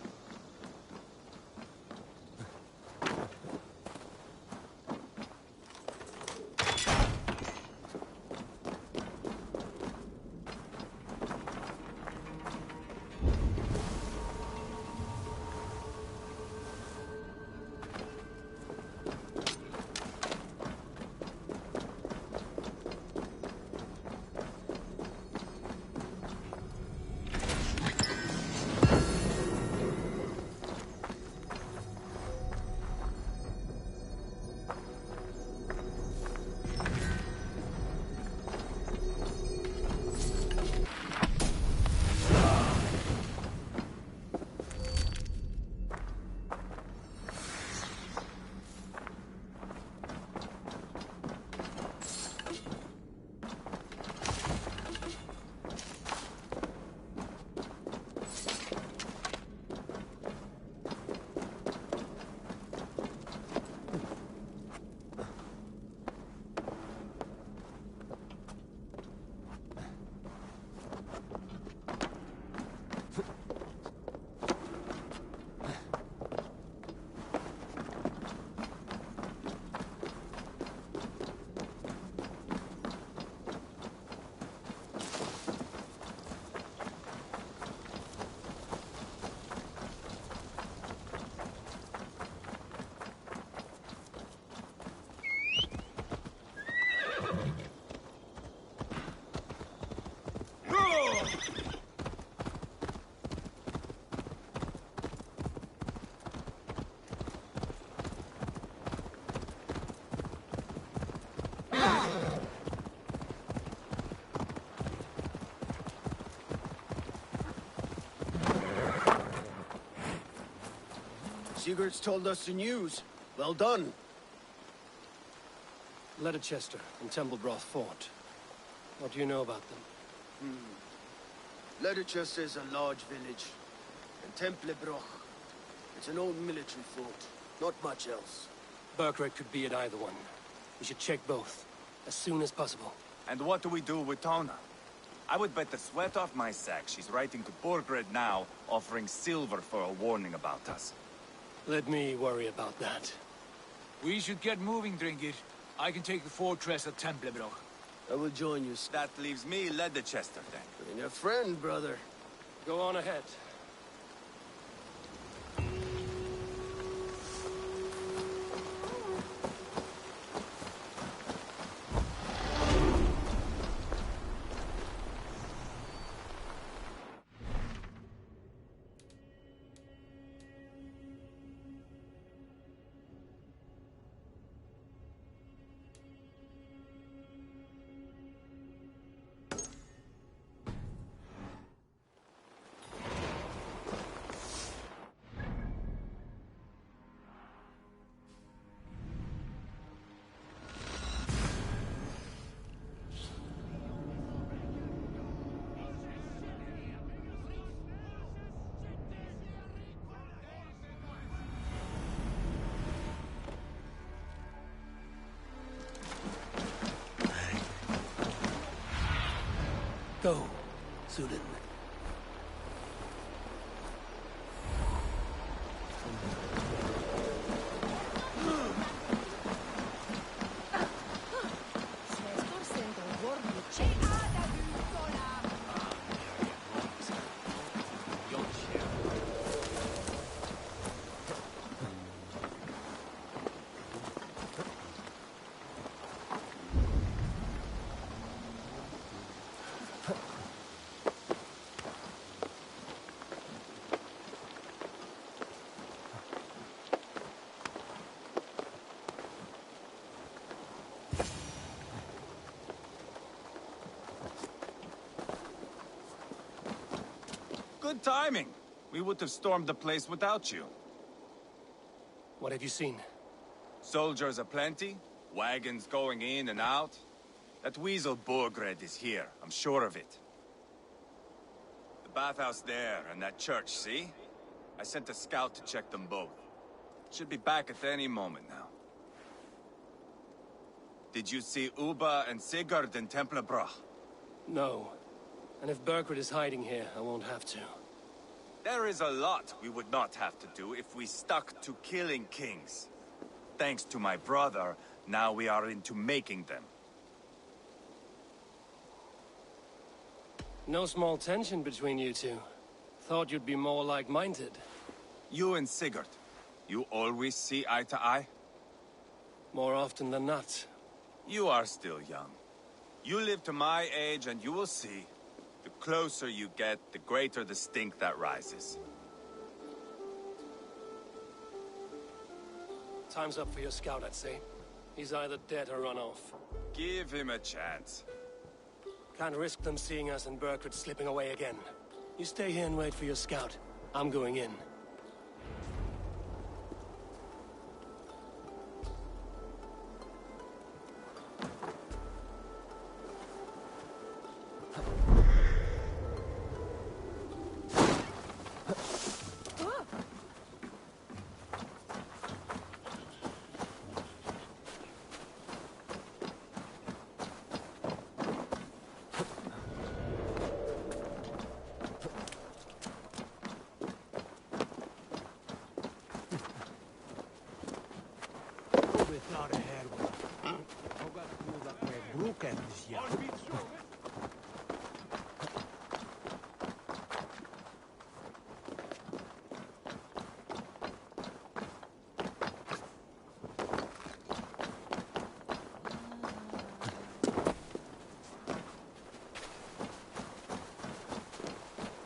Sigurd's told us the news. Well done. Leicester and Templebroth fought. What do you know about them? Leicester is a large village. And Templebroch, it's an old military fort. Not much else. Burkred could be at either one. We should check both, as soon as possible. And what do we do with Tona? I would bet the sweat off my sack she's writing to Burkred now, offering silver for a warning about us. Let me worry about that. We should get moving, Dringir. I can take the fortress at Templebroch. I will join you. That leaves me Leicester then. Bring a friend, brother. Go on ahead. Go, Sudan. Good timing. We would have stormed the place without you. What have you seen? Soldiers aplenty, wagons going in and out. That weasel Burgred is here, I'm sure of it. The bathhouse there and that church, see? I sent a scout to check them both. Should be back at any moment now. Did you see Uba and Sigurd in Templebroch? No. And if Burkred is hiding here, I won't have to. There is a lot we would not have to do if we stuck to killing kings. Thanks to my brother, now we are into making them. No small tension between you two. Thought you'd be more like-minded. You and Sigurd, you always see eye to eye? More often than not. You are still young. You live to my age and you will see. The closer you get, the greater the stink that rises. Time's up for your scout, I'd say. He's either dead or run off. Give him a chance. Can't risk them seeing us and Burkred slipping away again. You stay here and wait for your scout. I'm going in.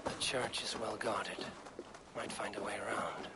The church is well guarded. Might find a way around.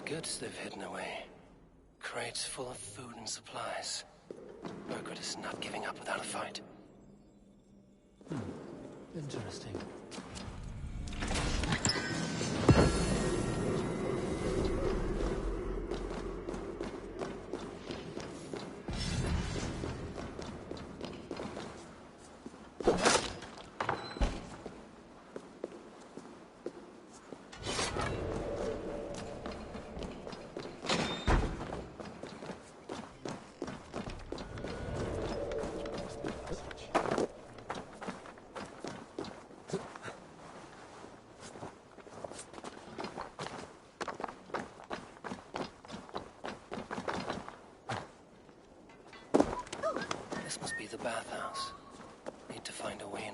Goods they've hidden away. Crates full of food and supplies. Burkred is not giving up without a fight. Interesting.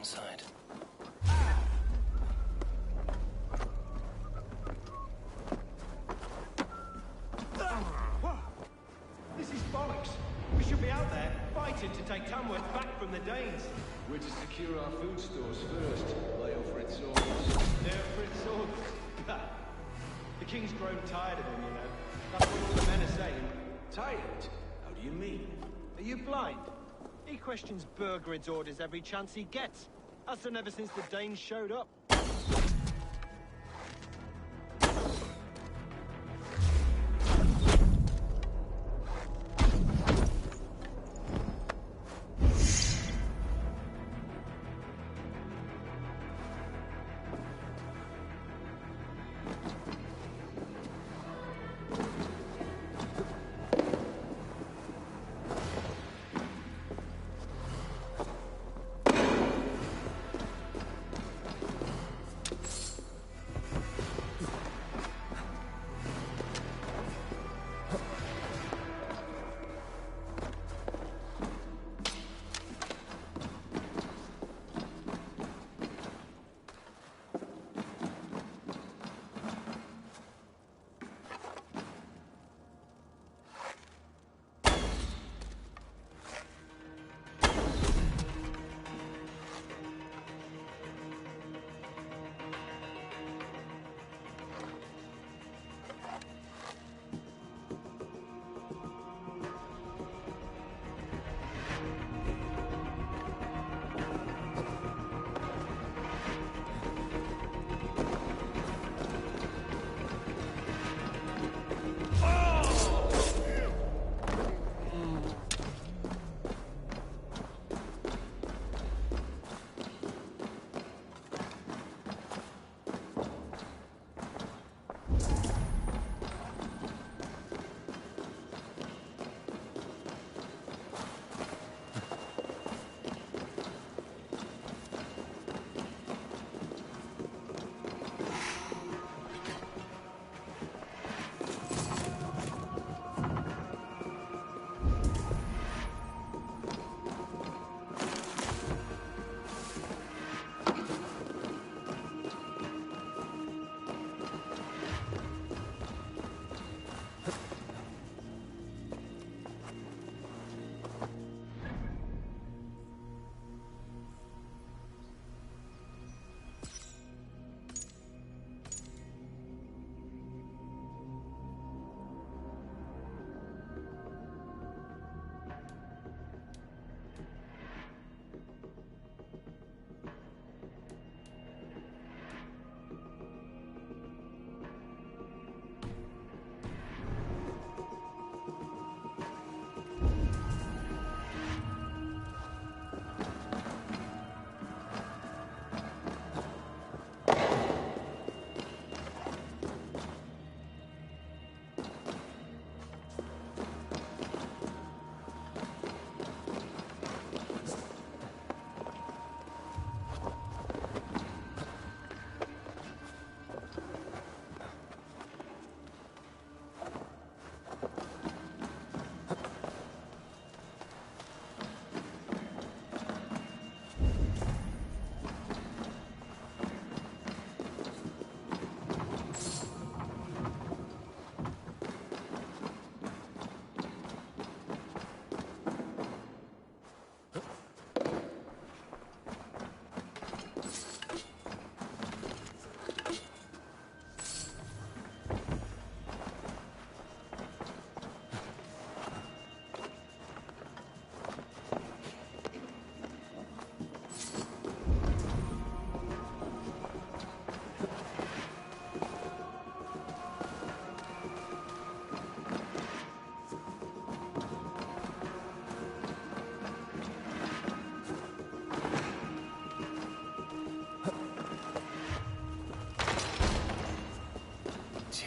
inside. This is bollocks. We should be out there, fighting to take Tamworth back from the Danes. We're to secure our food stores first, lay over its orders. Fritz orders. The king's grown tired of him, you know. That's what all the men are saying. Tired? How do you mean? Are you blind? He questions Burgred's orders every chance he gets. Has done ever since the Danes showed up.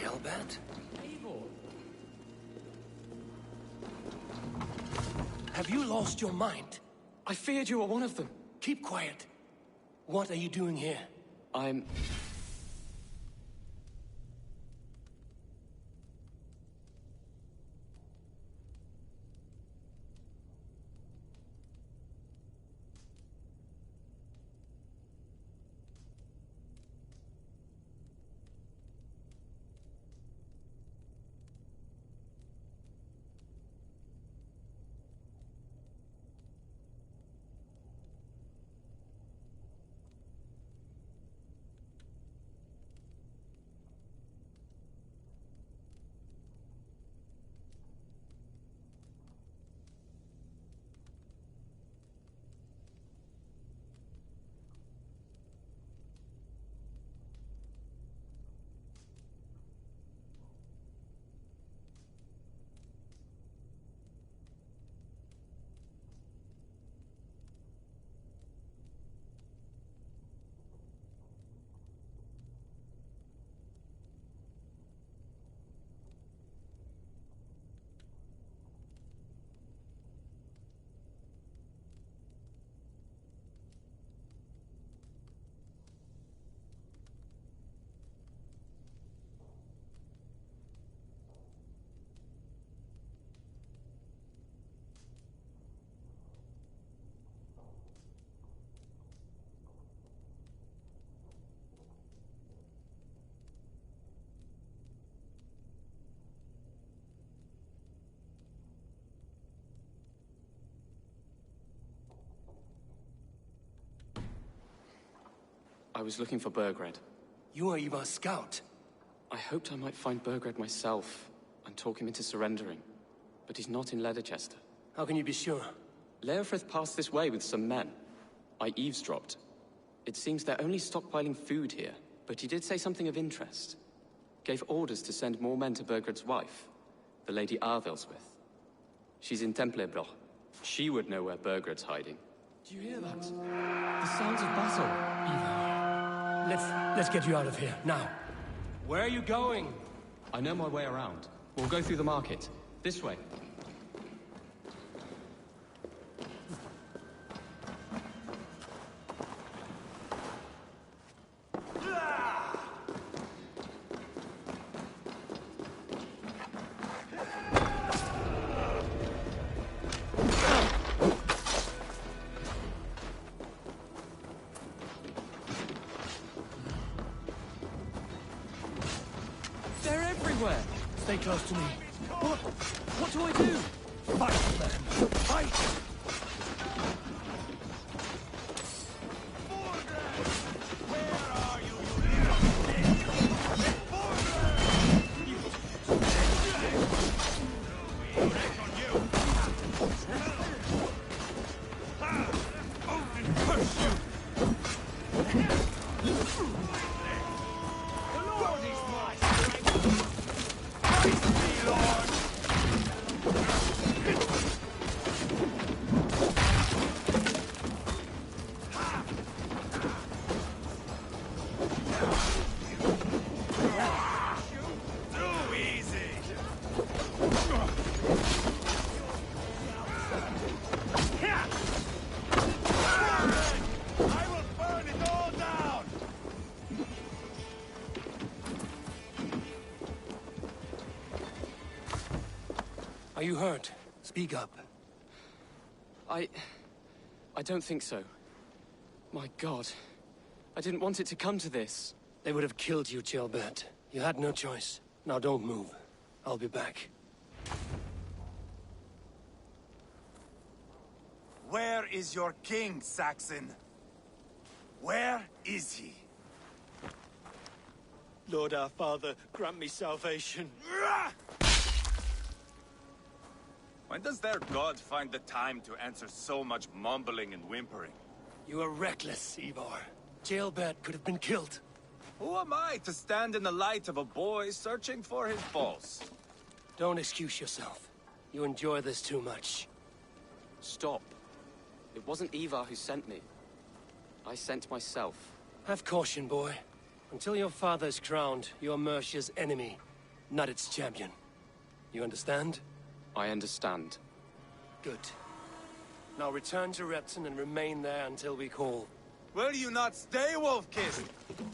Hellbent? Have you lost your mind? I feared you were one of them. Keep quiet. What are you doing here? I'm... I was looking for Burgred. You are Ivar's scout. I hoped I might find Burgred myself and talk him into surrendering. But he's not in Leatherchester. How can you be sure? Leofrith passed this way with some men. I eavesdropped. It seems they're only stockpiling food here, but he did say something of interest. Gave orders to send more men to Burgred's wife, the Lady Arvelswith. She's in Templebroch. She would know where Burgred's hiding. Do you hear that? The sounds of battle. Ivar, let's get you out of here, now. Where are you going? I know my way around. We'll go through the market. This way. They're everywhere! Stay close to me. What do I do? Fight, man! Fight! Are you hurt? Speak up. I don't think so. My God. I didn't want it to come to this. They would have killed you, Ceolbert. You had no choice. Now don't move. I'll be back. Where is your king, Saxon? Where is he? Lord our Father, grant me salvation. When does their god find the time to answer so much mumbling and whimpering? You are reckless, Ivar. Ceolbert could have been killed. Who am I to stand in the light of a boy searching for his balls? Don't excuse yourself. You enjoy this too much. Stop. It wasn't Ivar who sent me. I sent myself. Have caution, boy. Until your father's crowned, you're Mercia's enemy, not its champion. You understand? I understand. Good. Now return to Repton and remain there until we call. Will you not stay, Wolf-Kissed?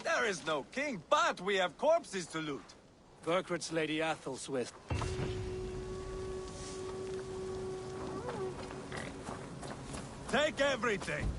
There is no king, but we have corpses to loot. Burgred's Lady Athelstwith. Take everything!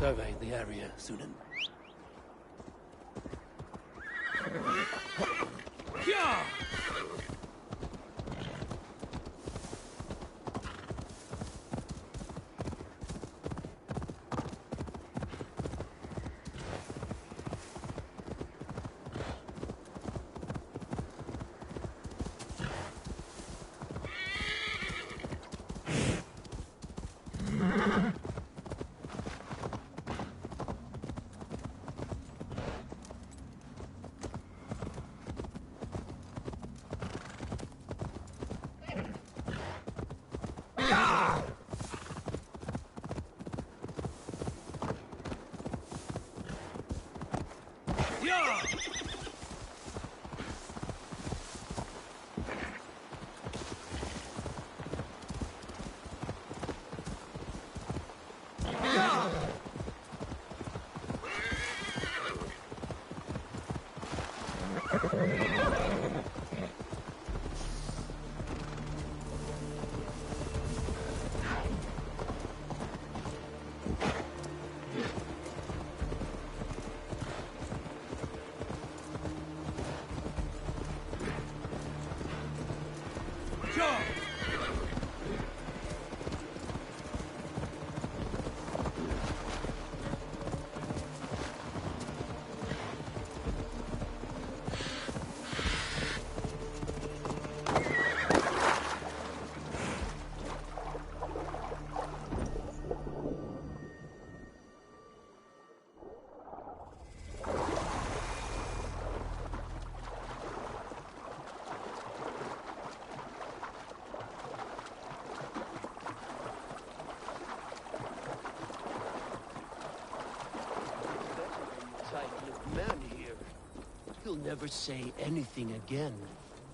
survey the area, Sunan. Yeah! Man here. He'll never say anything again.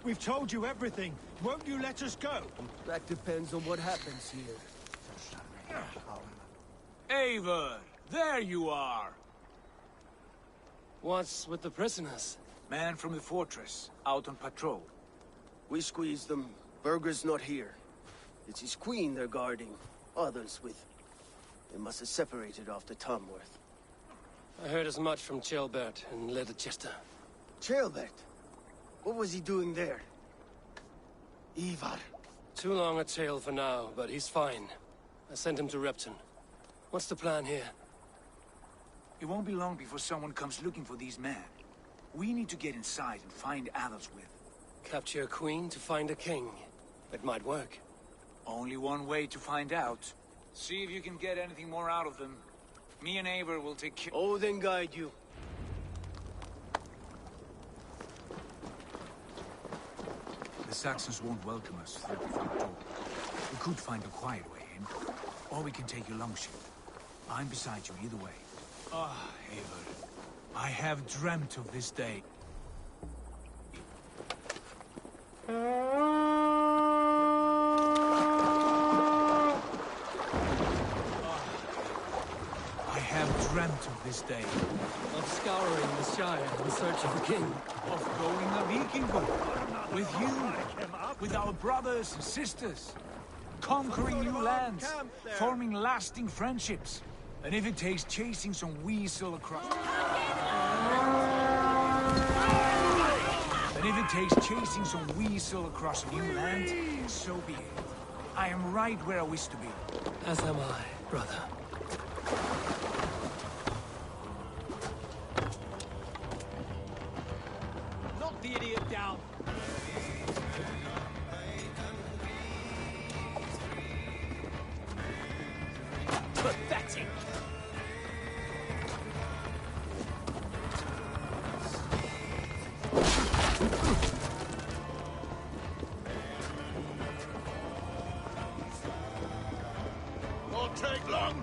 We've told you everything. Won't you let us go? That depends on what happens here. Eivor, there you are. What's with the prisoners? Man from the fortress, out on patrol. We squeezed them. Berger's not here. It's his queen they're guarding. Others with... They must have separated after Tamworth. I heard as much from Ceolbert and Leicester. Ceolbert? What was he doing there? Ivar. Too long a tale for now, but he's fine. I sent him to Repton. What's the plan here? It won't be long before someone comes looking for these men. We need to get inside and find Adelswith. Capture a queen to find a king. It might work. Only one way to find out. See if you can get anything more out of them. Me and Eivor will take care. Odin guide you. The Saxons won't welcome us through the front door. We could find a quiet way in, or we can take your longship. I'm beside you either way. Ah, Eivor. I have dreamt of this day. Dreamt of this day. Of scouring the Shire in search of a king. Of going a Viking boat. With you. With our brothers and sisters. Conquering new lands. Forming lasting friendships. And if it takes chasing some weasel across... a new land, so be it. I am right where I wish to be. As am I, brother. The idiot down. Pathetic. Won't take long.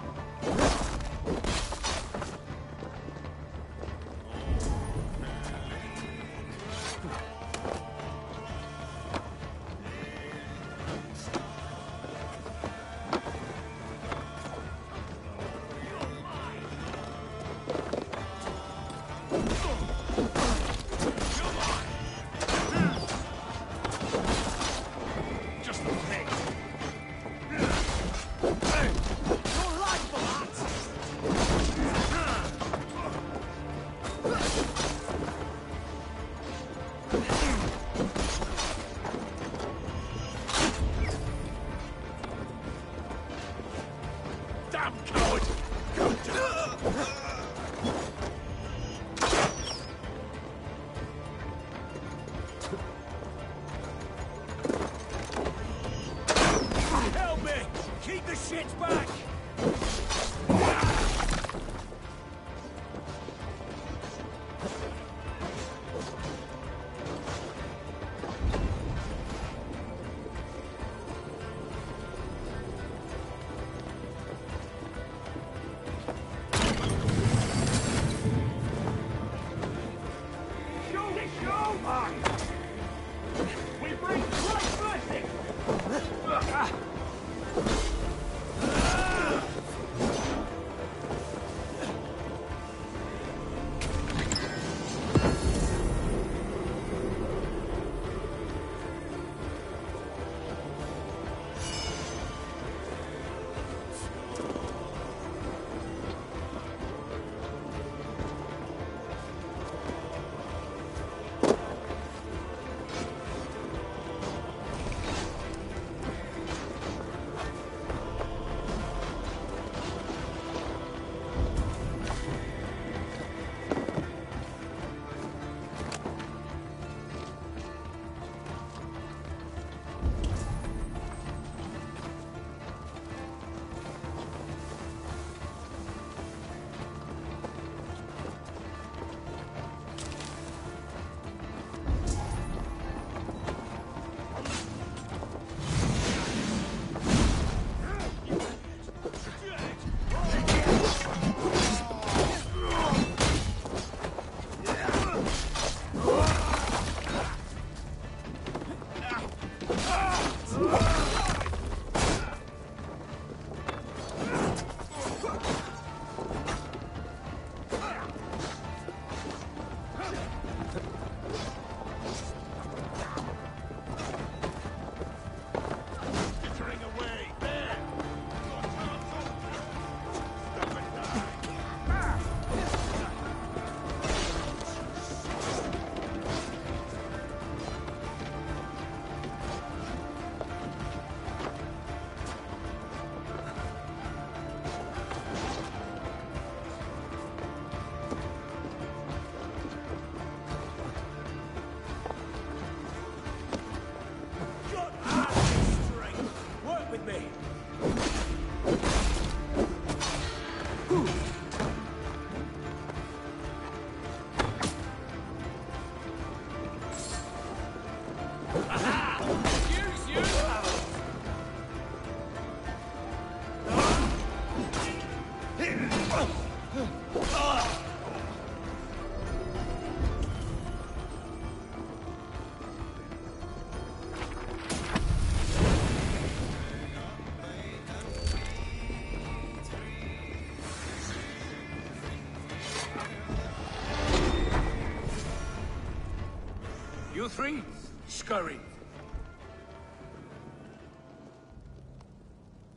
You three, scurry.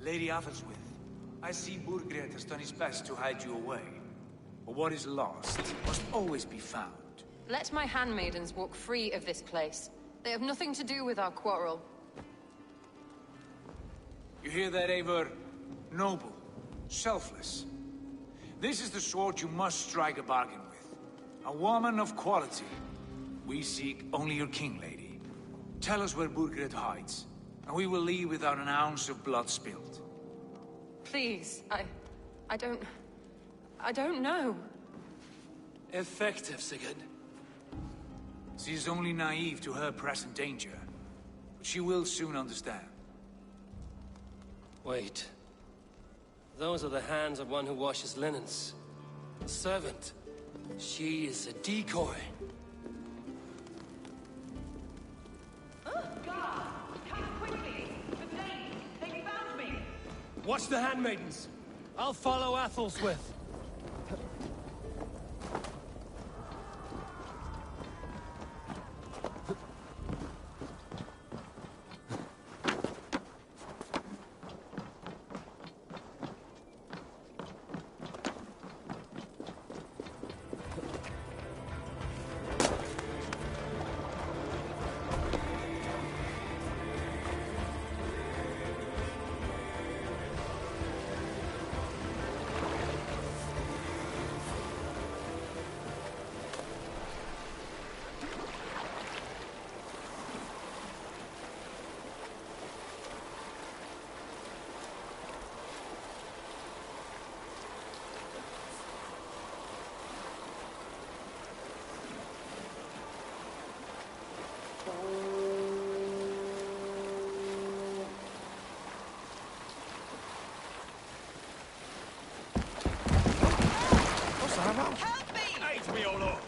Lady Athelswith, I see Burgred has done his best to hide you away. But what is lost must always be found. Let my handmaidens walk free of this place. They have nothing to do with our quarrel. You hear that, Eivor? Noble, selfless. This is the sword you must strike a bargain with. A woman of quality. We seek only your king, lady. Tell us where Burgred hides, and we will leave without an ounce of blood spilled. Please, I don't know. Effective, Sigurd. She is only naive to her present danger, but she will soon understand. Wait. Those are the hands of one who washes linens. A servant. She is a decoy. Watch the handmaidens. I'll follow Athelswith. Help me! Aid me, O Lord!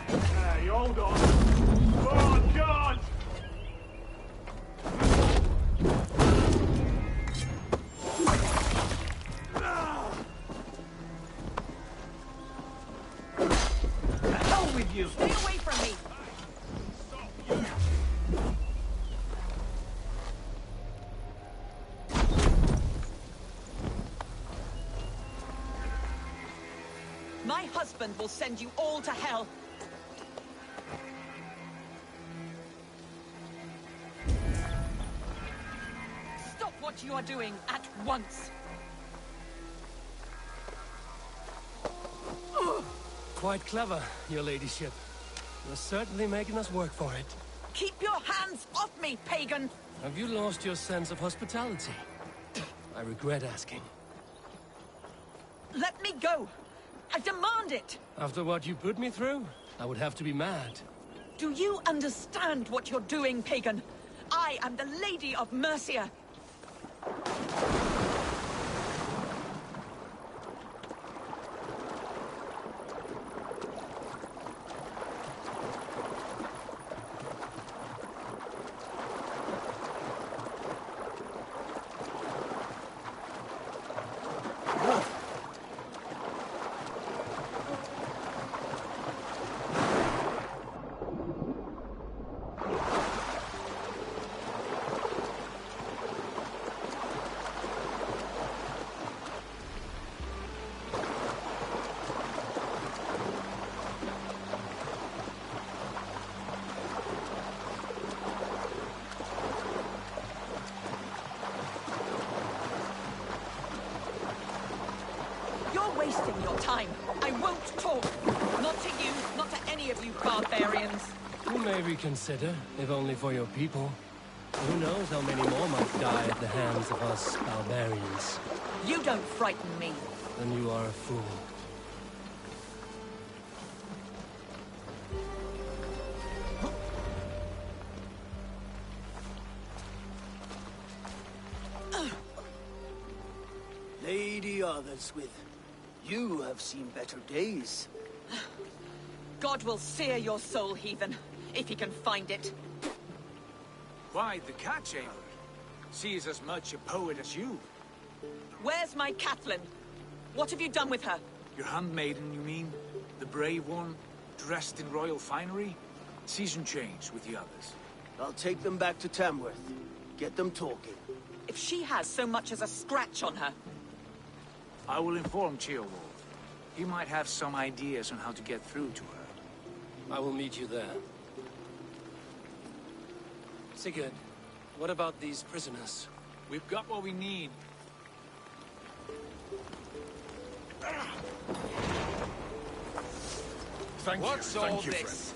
Hey, hold on! Oh, God! My husband will send you all to hell. Stop what you are doing at once. Quite clever, your ladyship. You're certainly making us work for it. Keep your hands off me, pagan! Have you lost your sense of hospitality? I regret asking. Let me go! I demand it! After what you put me through, I would have to be mad. Do you understand what you're doing, pagan? I am the Lady of Mercia. Wasting your time. I won't talk. Not to you, not to any of you barbarians. You may reconsider, if only for your people. Who knows how many more might die at the hands of us barbarians. You don't frighten me. Then you are a fool. Lady Otherswith, you have seen better days. God will sear your soul, heathen, if he can find it. Why, the cat chamber? She is as much a poet as you. Where's my Catelyn? What have you done with her? Your handmaiden, you mean? The brave one, dressed in royal finery? Season change with the others. I'll take them back to Tamworth. Get them talking. If she has so much as a scratch on her... I will inform Ceolwulf. He might have some ideas on how to get through to her. I will meet you there. Sigurd, what about these prisoners? We've got what we need. What's all this?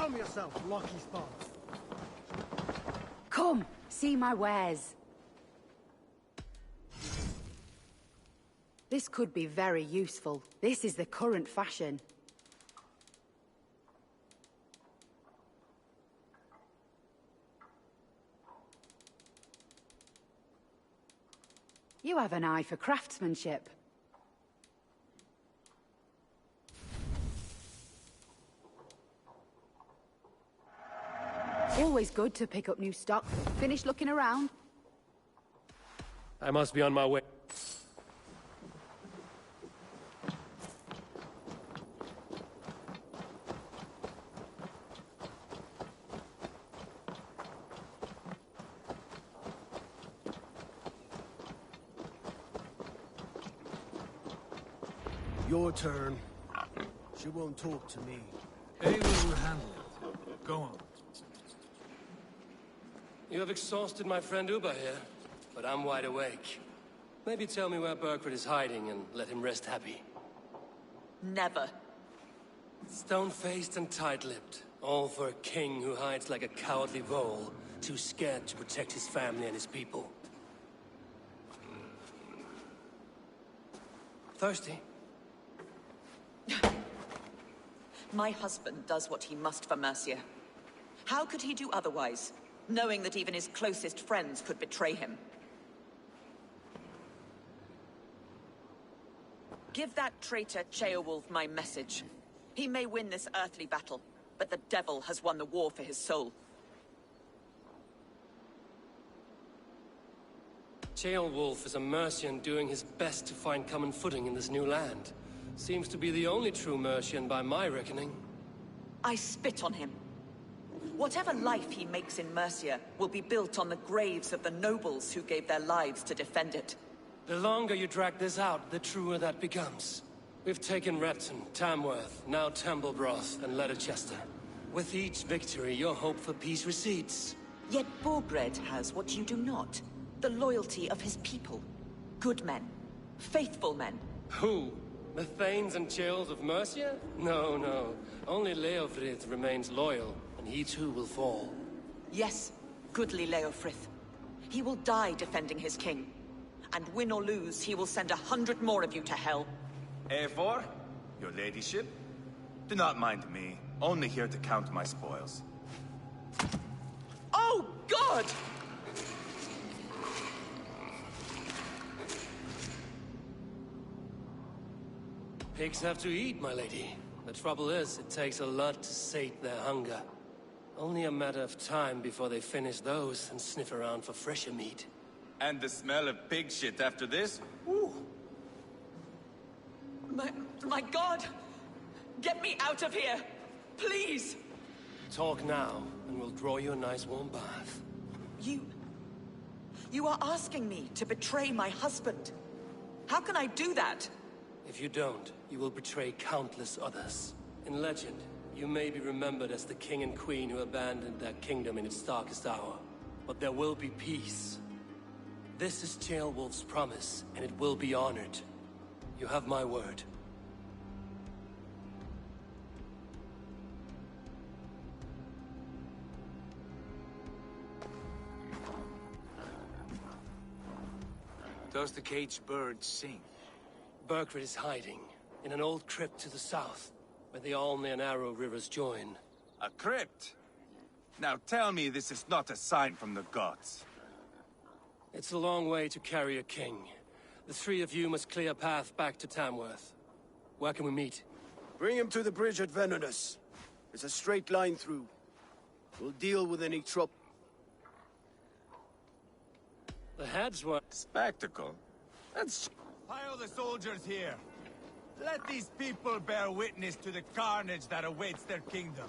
Calm yourself, lucky spawn. Come, see my wares. This could be very useful. This is the current fashion. You have an eye for craftsmanship. Always good to pick up new stock. Finish looking around? I must be on my way. Your turn. She won't talk to me. Ava will handle it. Go on. You have exhausted my friend Uba here, but I'm wide awake. Maybe tell me where Burkred is hiding and let him rest happy. Never. Stone-faced and tight-lipped. All for a king who hides like a cowardly vole, too scared to protect his family and his people. Thirsty? My husband does what he must for Mercia. How could he do otherwise, knowing that even his closest friends could betray him? Give that traitor Ceolwulf my message. He may win this earthly battle, but the devil has won the war for his soul. Ceolwulf is a Mercian doing his best to find common footing in this new land. Seems to be the only true Mercian by my reckoning. I spit on him. Whatever life he makes in Mercia will be built on the graves of the nobles who gave their lives to defend it. The longer you drag this out, the truer that becomes. We've taken Repton, Tamworth, now Temblebroth, and Leicester. With each victory, your hope for peace recedes. Yet Borgred has what you do not. The loyalty of his people. Good men. Faithful men. Who? The Thanes and Chills of Mercia? No, no. Only Leofrith remains loyal, and he too will fall. Yes, goodly Leofrith. He will die defending his king. And win or lose, he will send 100 more of you to hell. Eivor, your ladyship? Do not mind me. Only here to count my spoils. Oh, God! Pigs have to eat, my lady. The trouble is, it takes a lot to sate their hunger. Only a matter of time before they finish those and sniff around for fresher meat. And the smell of pig shit after this? Ooh. My God! Get me out of here! Please! Talk now, and we'll draw you a nice warm bath. You are asking me to betray my husband. How can I do that? If you don't, you will betray countless others. In legend, you may be remembered as the king and queen who abandoned their kingdom in its darkest hour. But there will be peace. This is Ceolwulf's promise, and it will be honored. You have my word. Does the caged bird sing? Burkred is hiding in an old crypt to the south, where the Alne and Arrow rivers join. A crypt? Now tell me this is not a sign from the gods. It's a long way to carry a king. The three of you must clear a path back to Tamworth. Where can we meet? Bring him to the bridge at Venonus. It's a straight line through. We'll deal with any trouble. The heads were... Spectacle? That's... Pile the soldiers here. Let these people bear witness to the carnage that awaits their kingdom.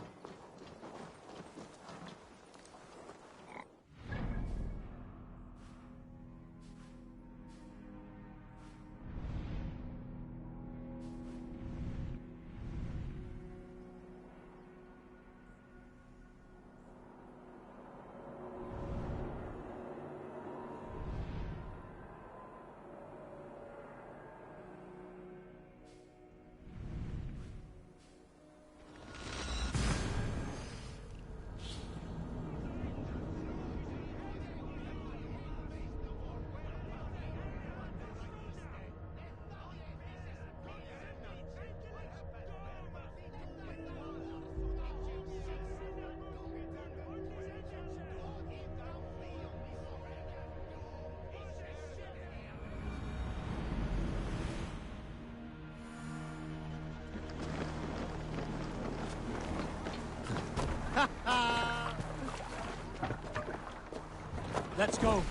Let's go.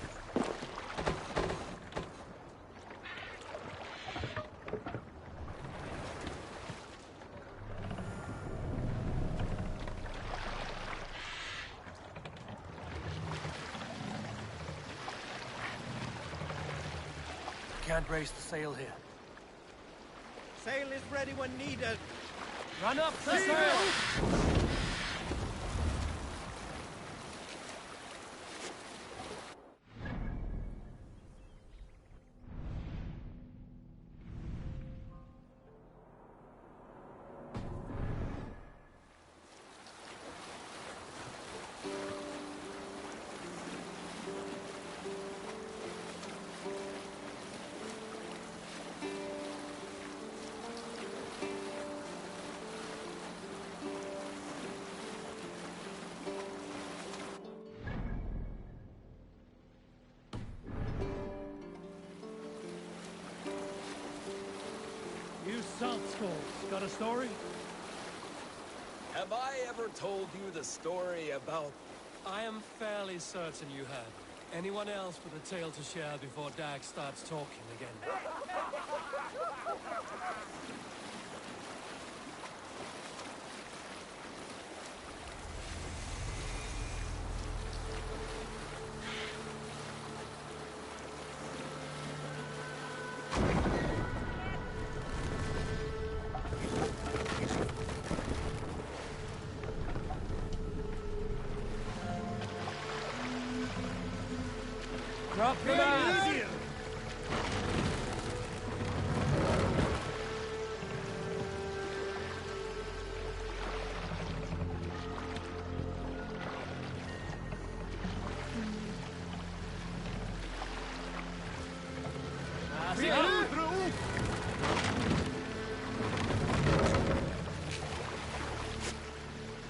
Can't raise the sail here. Sail is ready when needed. Run up the sail! You salt skulls, got a story? Have I ever told you the story about... I am fairly certain you have. Anyone else with a tale to share before Dag starts talking again? Drop the man!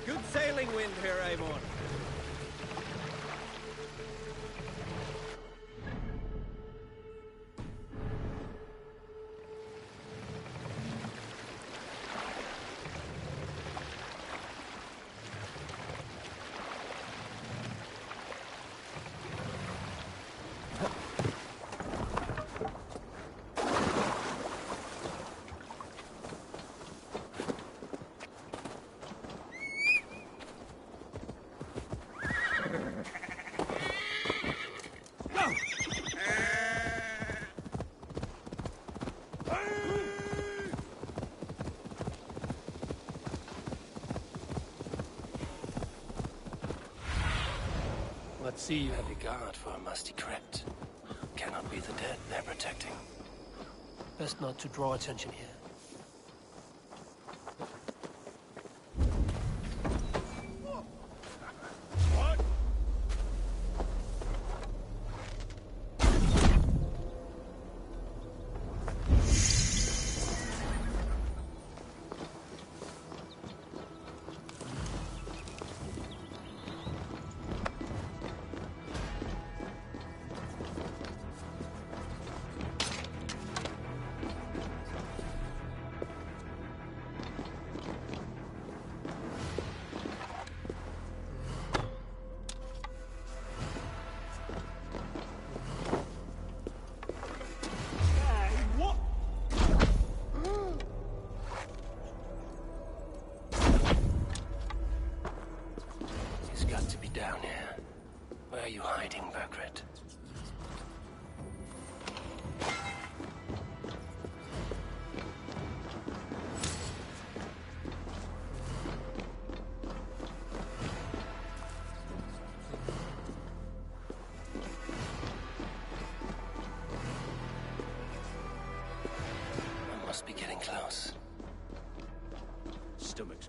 Good sailing wind here, Eivor. Let's see you have a guard for a musty crypt. Cannot be the dead they're protecting. Best not to draw attention here. Down here. Where are you hiding, Bergred? I must be getting close. Stomachs.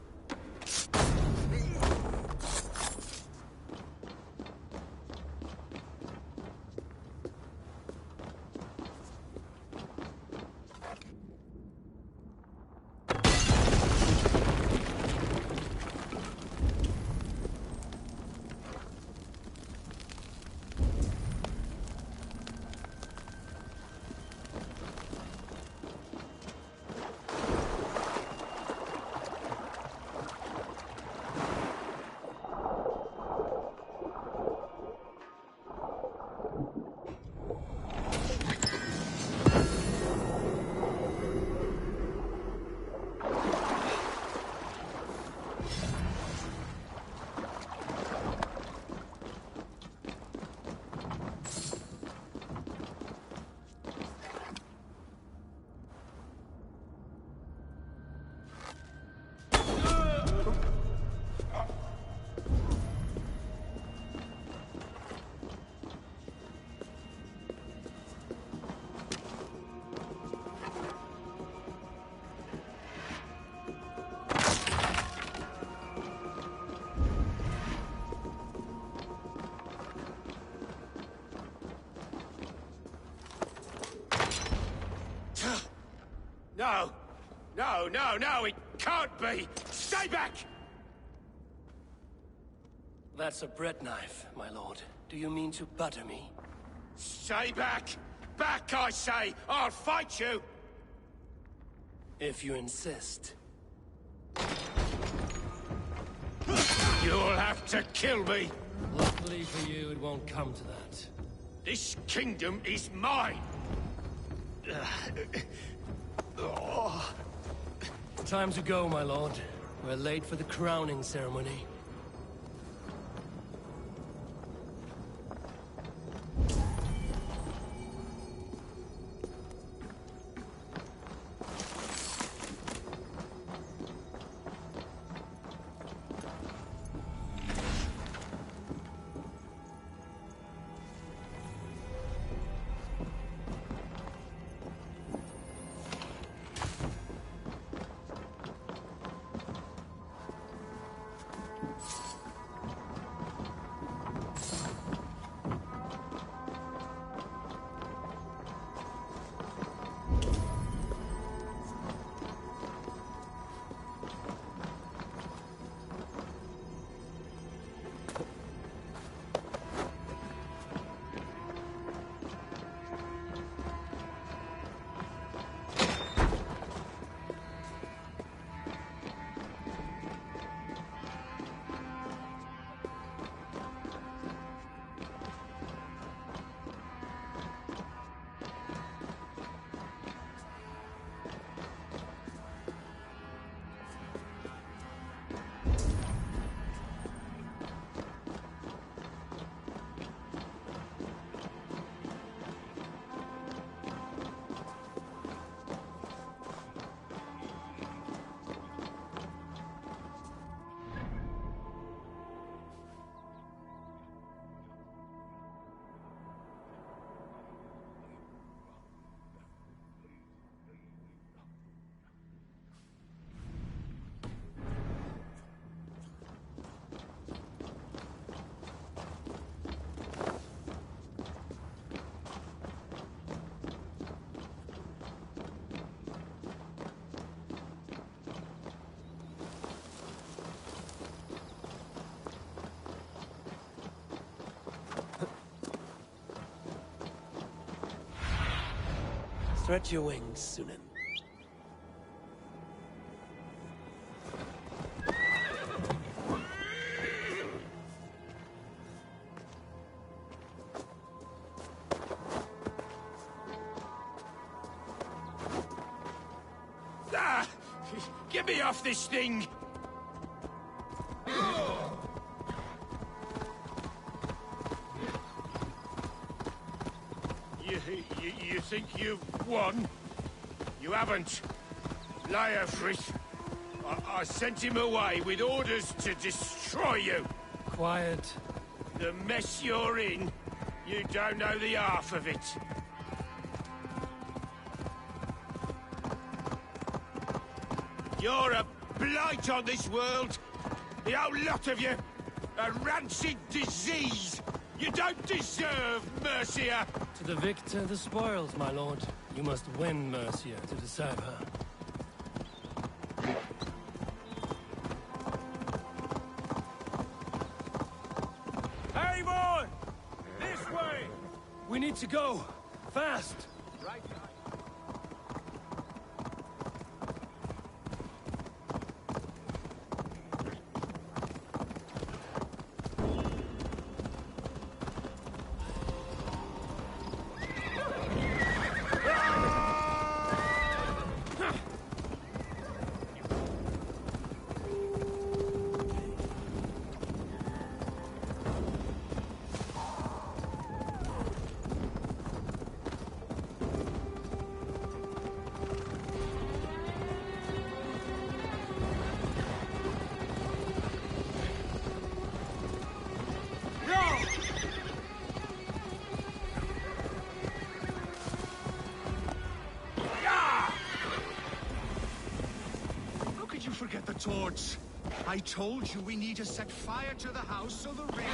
No! No, no, no! It can't be! Stay back! That's a bread knife, my lord. Do you mean to butter me? Stay back! Back, I say! I'll fight you! If you insist. You'll have to kill me! Luckily for you, it won't come to that. This kingdom is mine! Time to go, my lord. We're late for the crowning ceremony. Stretch your wings, Sunan. Ah! Get me off this thing! You think you've won? You haven't. Leofrith. I sent him away with orders to destroy you. Quiet. The mess you're in, you don't know the half of it. You're a blight on this world. The whole lot of you. A rancid disease. You don't deserve Mercia. To the victor, the spoils, my lord. You must win Mercia to deserve her. Avon! This way! We need to go. Fast! Right. Forget the torch. I told you we need to set fire to the house so the rain...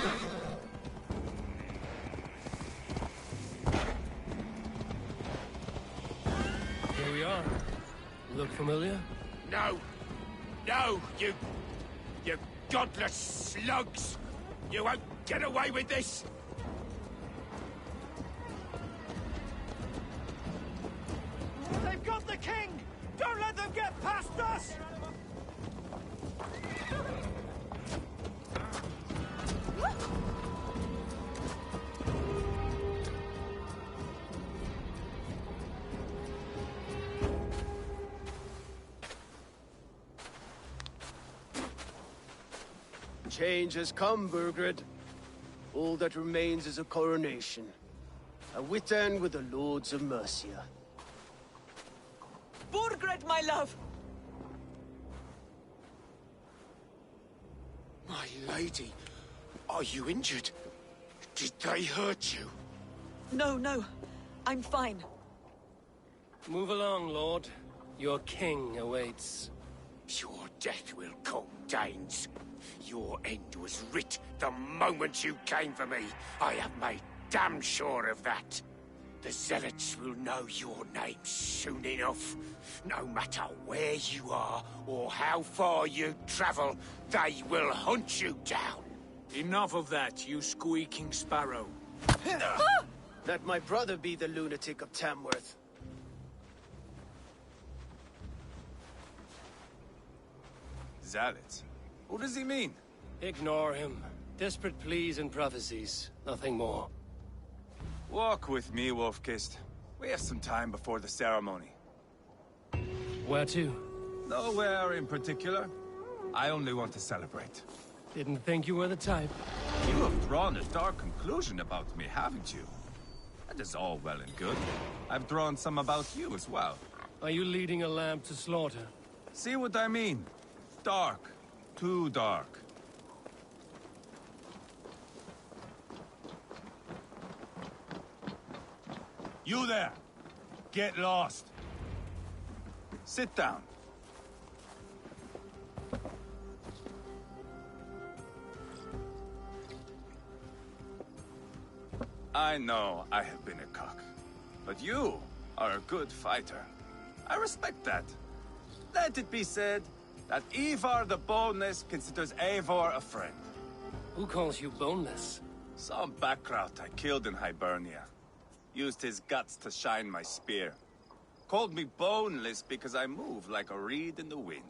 Here we are. Look familiar? No! No, you godless slugs! You won't get away with this! They've got the king! Don't let them get past us! Change has come, Burgred. All that remains is a coronation. A Witan with the Lords of Mercia. Burgred, my love! My lady, are you injured? Did they hurt you? No, no. I'm fine. Move along, Lord. Your king awaits. Your death will come, Danes. Your end was writ the moment you came for me. I have made damn sure of that. The Zealots will know your name soon enough. No matter where you are or how far you travel, they will hunt you down. Enough of that, you squeaking sparrow. Let my brother be the lunatic of Tamworth. Zealots? What does he mean? Ignore him. Desperate pleas and prophecies. Nothing more. Walk with me, Wolfkist. We have some time before the ceremony. Where to? Nowhere in particular. I only want to celebrate. Didn't think you were the type. You have drawn a dark conclusion about me, haven't you? That is all well and good. I've drawn some about you as well. Are you leading a lamb to slaughter? See what I mean? Dark. Too dark. You there! Get lost! Sit down. I know I have been a cock, but you are a good fighter. I respect that. Let it be said that Ivar the Boneless considers Eivor a friend. Who calls you boneless? Some backrout I killed in Hibernia. Used his guts to shine my spear. Called me boneless because I move like a reed in the wind.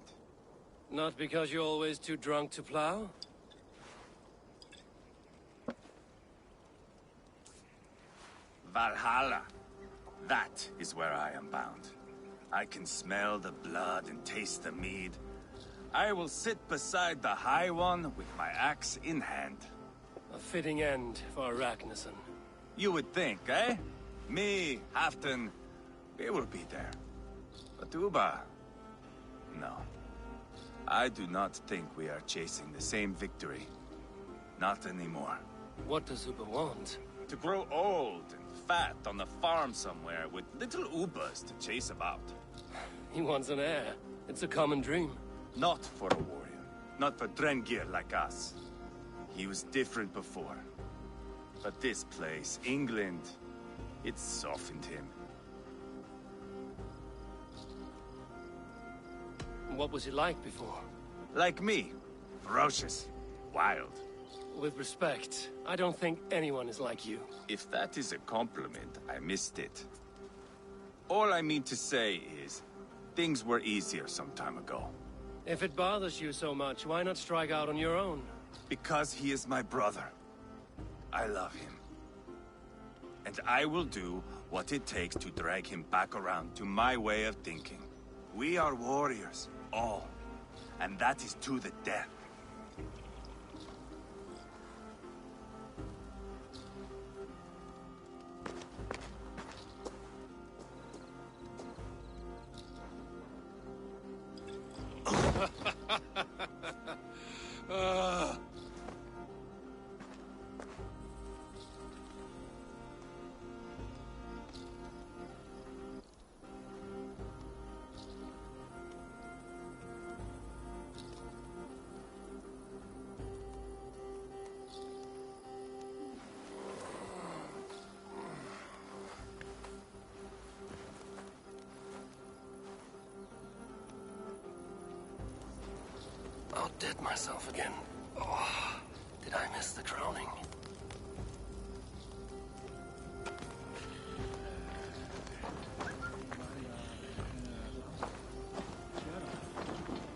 Not because you're always too drunk to plow? Valhalla. That is where I am bound. I can smell the blood and taste the mead. I will sit beside the High One with my axe in hand. A fitting end for Ragnarsson. You would think, eh? Me, Halfdan, we will be there. But Uba... no. I do not think we are chasing the same victory. Not anymore. What does Uba want? To grow old and fat on the farm somewhere with little Ubas to chase about. He wants an heir. It's a common dream. Not for a warrior. Not for Drengir like us. He was different before. But this place, England, it softened him. What was he like before? Like me. Ferocious. Wild. With respect, I don't think anyone is like you. If that is a compliment, I missed it. All I mean to say is, things were easier some time ago. If it bothers you so much, why not strike out on your own? Because he is my brother. I love him. And I will do what it takes to drag him back around to my way of thinking. We are warriors, all. And that is to the death. outdid myself again. Oh, did I miss the crowning?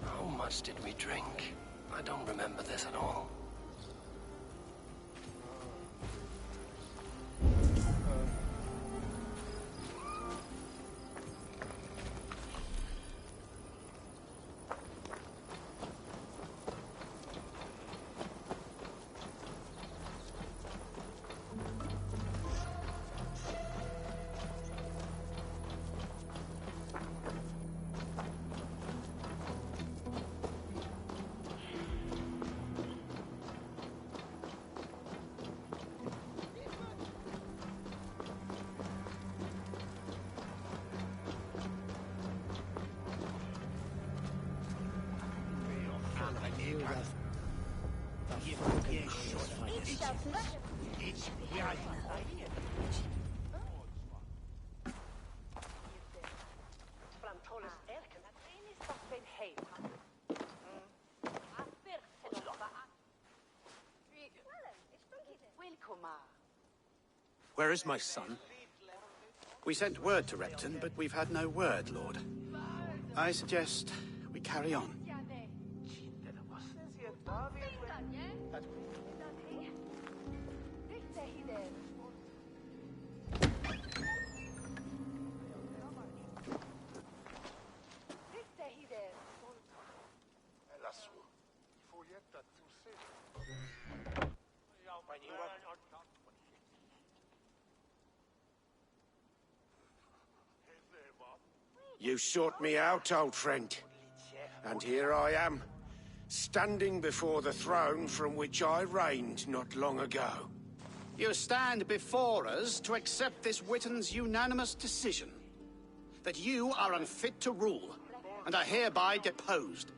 How much did we drink? I don't remember this at all. Where is my son? We sent word to Repton, but we've had no word, Lord. I suggest we carry on. You sought me out, old friend. And here I am, standing before the throne from which I reigned not long ago. You stand before us to accept this Witten's unanimous decision. That you are unfit to rule, and are hereby deposed.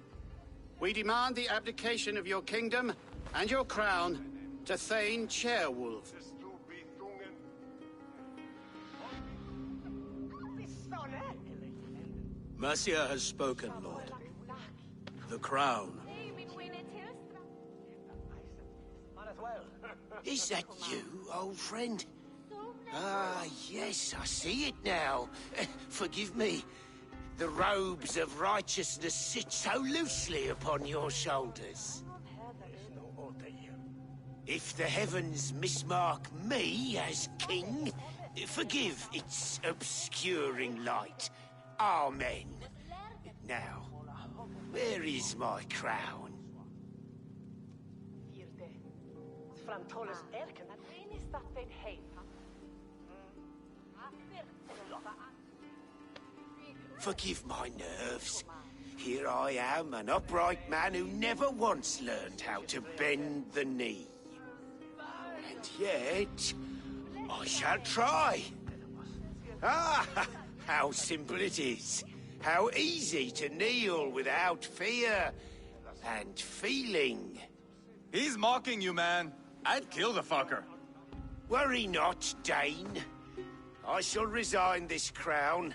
We demand the abdication of your kingdom and your crown to Thane Chairwolf. Mercia has spoken, Lord. The crown. Is that you, old friend? Ah, yes, I see it now. Forgive me. The robes of righteousness sit so loosely upon your shoulders. If the heavens mismark me as king, forgive its obscuring light. Amen. Now, where is my crown? Forgive my nerves. Here I am, an upright man who never once learned how to bend the knee. And yet, I shall try. Ah, how simple it is. How easy to kneel without fear and feeling. He's mocking you, man. I'd kill the fucker. Worry not, Dane. I shall resign this crown,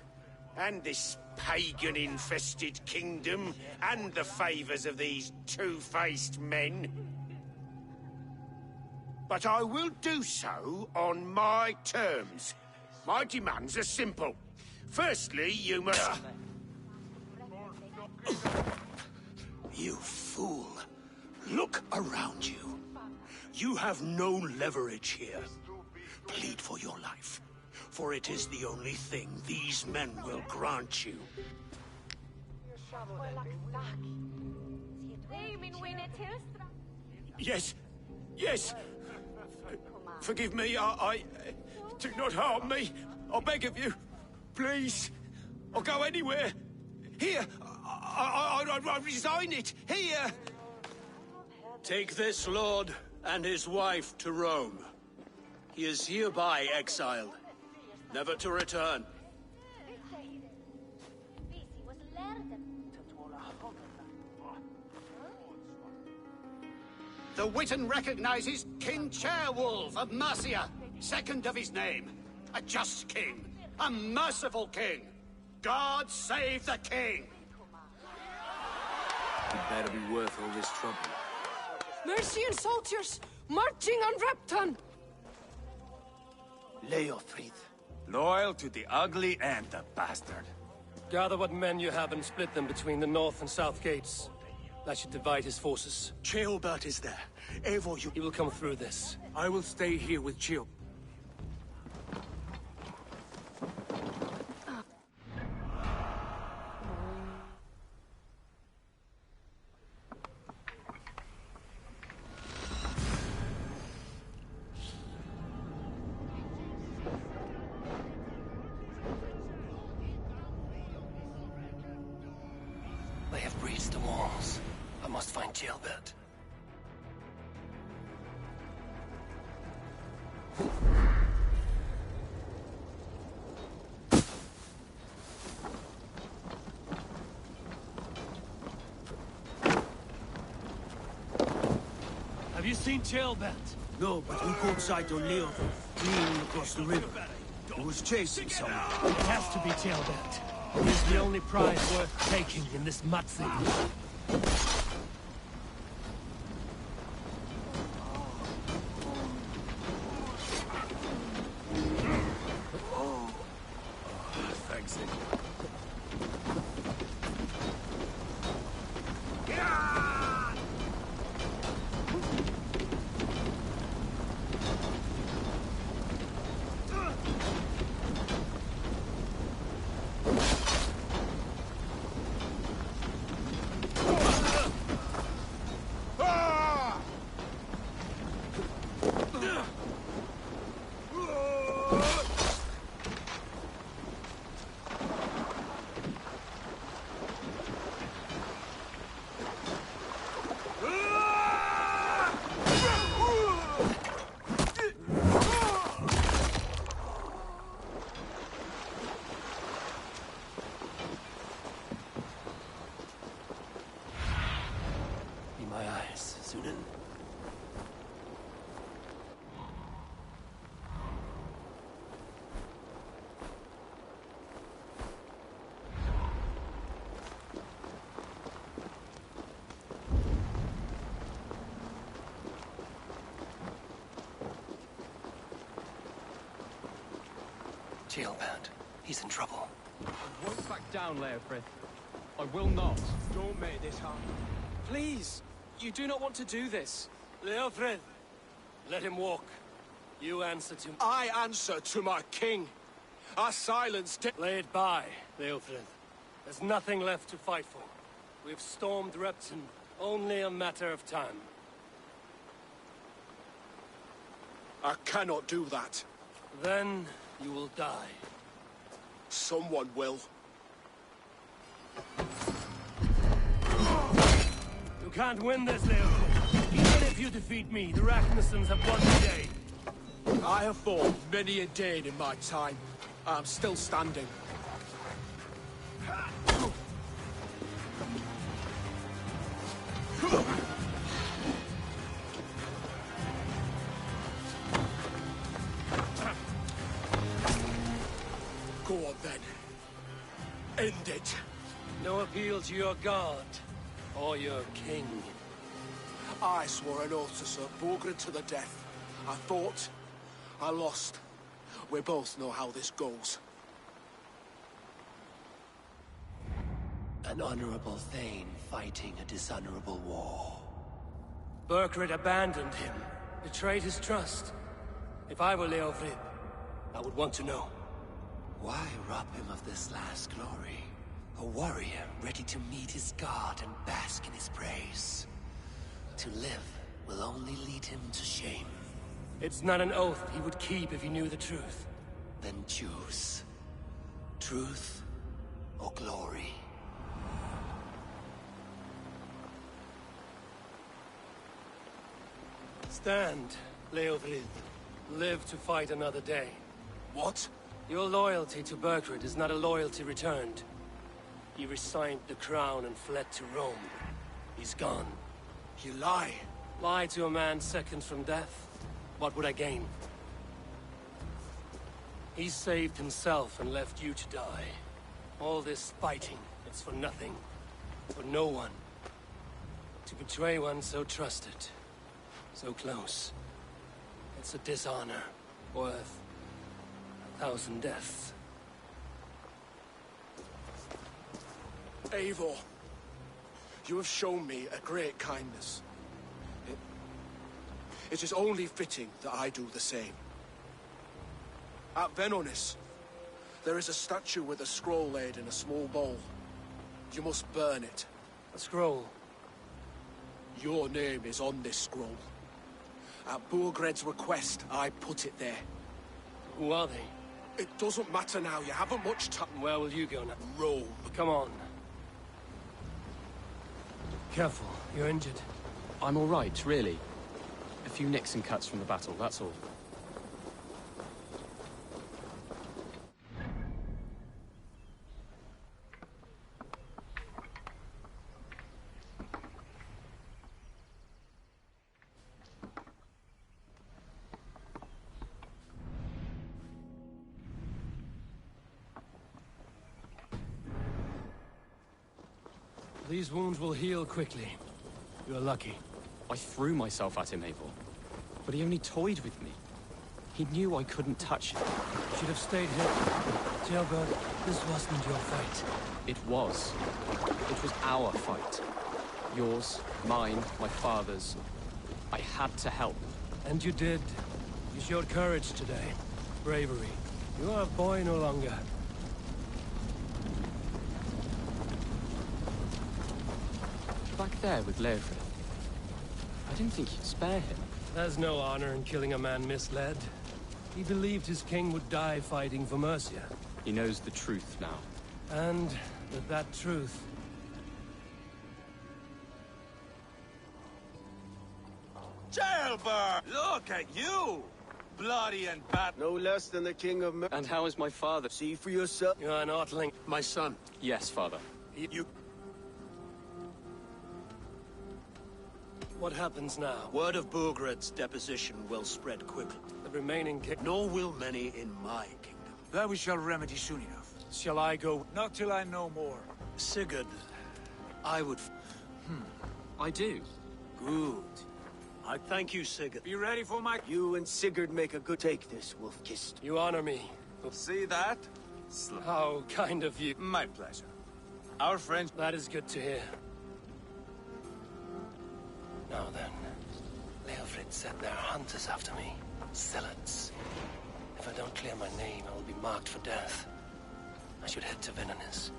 and this pagan-infested kingdom, and the favors of these two-faced men. But I will do so on my terms. My demands are simple. Firstly, you must... You fool. Look around you. You have no leverage here. Plead for your life, for it is the only thing these men will grant you. Yes, yes. Forgive me, I... Do not harm me. I beg of you. Please. I'll go anywhere. Here. I resign it. Here. Take this lord and his wife to Rome. He is hereby exiled, never to return. The Witten recognizes King Chairwolf of Mercia, second of his name. A just king, a merciful king. God save the king! It better be worth all this trouble. Mercian soldiers marching on Repton! Leofrid. Loyal to the ugly and the bastard. Gather what men you have and split them between the north and south gates. That should divide his forces. Ceolbert is there. Eivor, He will come through this. I will stay here with Ceolbert. They have breached the walls. I must find Ceolbert. Have you seen Ceolbert? No, but we caught sight of Leofrid fleeing across the river. He was chasing someone. It has to be Ceolbert. He's the only prize worth taking in this Matzi. Thanks, Nick. Ceolbert. He's in trouble. I won't back down, Leofrid. I will not. Don't make this hard. Please! You do not want to do this. Leofrid, let him walk. You answer to... I answer to my king. Our silence... Lay it by, Leofrid. There's nothing left to fight for. We've stormed Repton. Only a matter of time. I cannot do that. Then you will die. Someone will. You can't win this, Leofrid. Even if you defeat me, the Ragnarsons have won the day. I have fought many a day in my time. I'm still standing. Go on then. End it. No appeal to your god or your king. I swore an oath to serve Borgred to the death. I fought. I lost. We both know how this goes. An honorable Thane fighting a dishonorable war. Burgred abandoned him, betrayed his trust. If I were Leofrid, I would want to know. Why rob him of this last glory? A warrior ready to meet his god and bask in his praise. To live will only lead him to shame. It's not an oath he would keep if he knew the truth. Then choose. Truth or glory. Stand, Leofrid. Live to fight another day. What? Your loyalty to Burgred is not a loyalty returned. He resigned the crown and fled to Rome. He's gone. You lie. Lie to a man seconds from death? What would I gain? He saved himself and left you to die. All this fighting, it's for nothing. For no one. To betray one so trusted, so close, it's a dishonor worth 1,000 deaths. Eivor, you have shown me a great kindness. It is only fitting that I do the same. At Venonis, there is a statue with a scroll laid in a small bowl. You must burn it. A scroll? Your name is on this scroll. At Burgred's request, I put it there. Who are they? It doesn't matter now. You haven't much time. Where will you go now? Rome. Come on. Careful, you're injured. I'm all right, really. A few nicks and cuts from the battle, that's all. These wounds will heal quickly. You're lucky. I threw myself at him, Eivor. But he only toyed with me. He knew I couldn't touch him. You should have stayed here. Jailbird, this wasn't your fight. It was. It was our fight. Yours, mine, my father's. I had to help. And you did. You showed courage today. Bravery. You are a boy no longer. Back there with Leofrid. I didn't think you'd spare him. There's no honor in killing a man misled. He believed his king would die fighting for Mercia. He knows the truth now. And with that truth... Jailbird! Look at you! Bloody and bad. No less than the king of Mer— And how is my father? See for yourself. You're an Otling. My son. Yes, father. You... What happens now? Word of Burgred's deposition will spread quickly. The remaining king... Nor will many in my kingdom. That we shall remedy soon enough. Shall I go? Not till I know more. Sigurd, I would... I do. Good. I thank you, Sigurd. Be ready for my... You and Sigurd make a good take this, Wolf-Kissed. You honor me. See that? How kind of you. My pleasure. Our friends... That is good to hear. Now then, Leofrid said there are hunters after me. Zealots. If I don't clear my name, I will be marked for death. I should head to Venonis.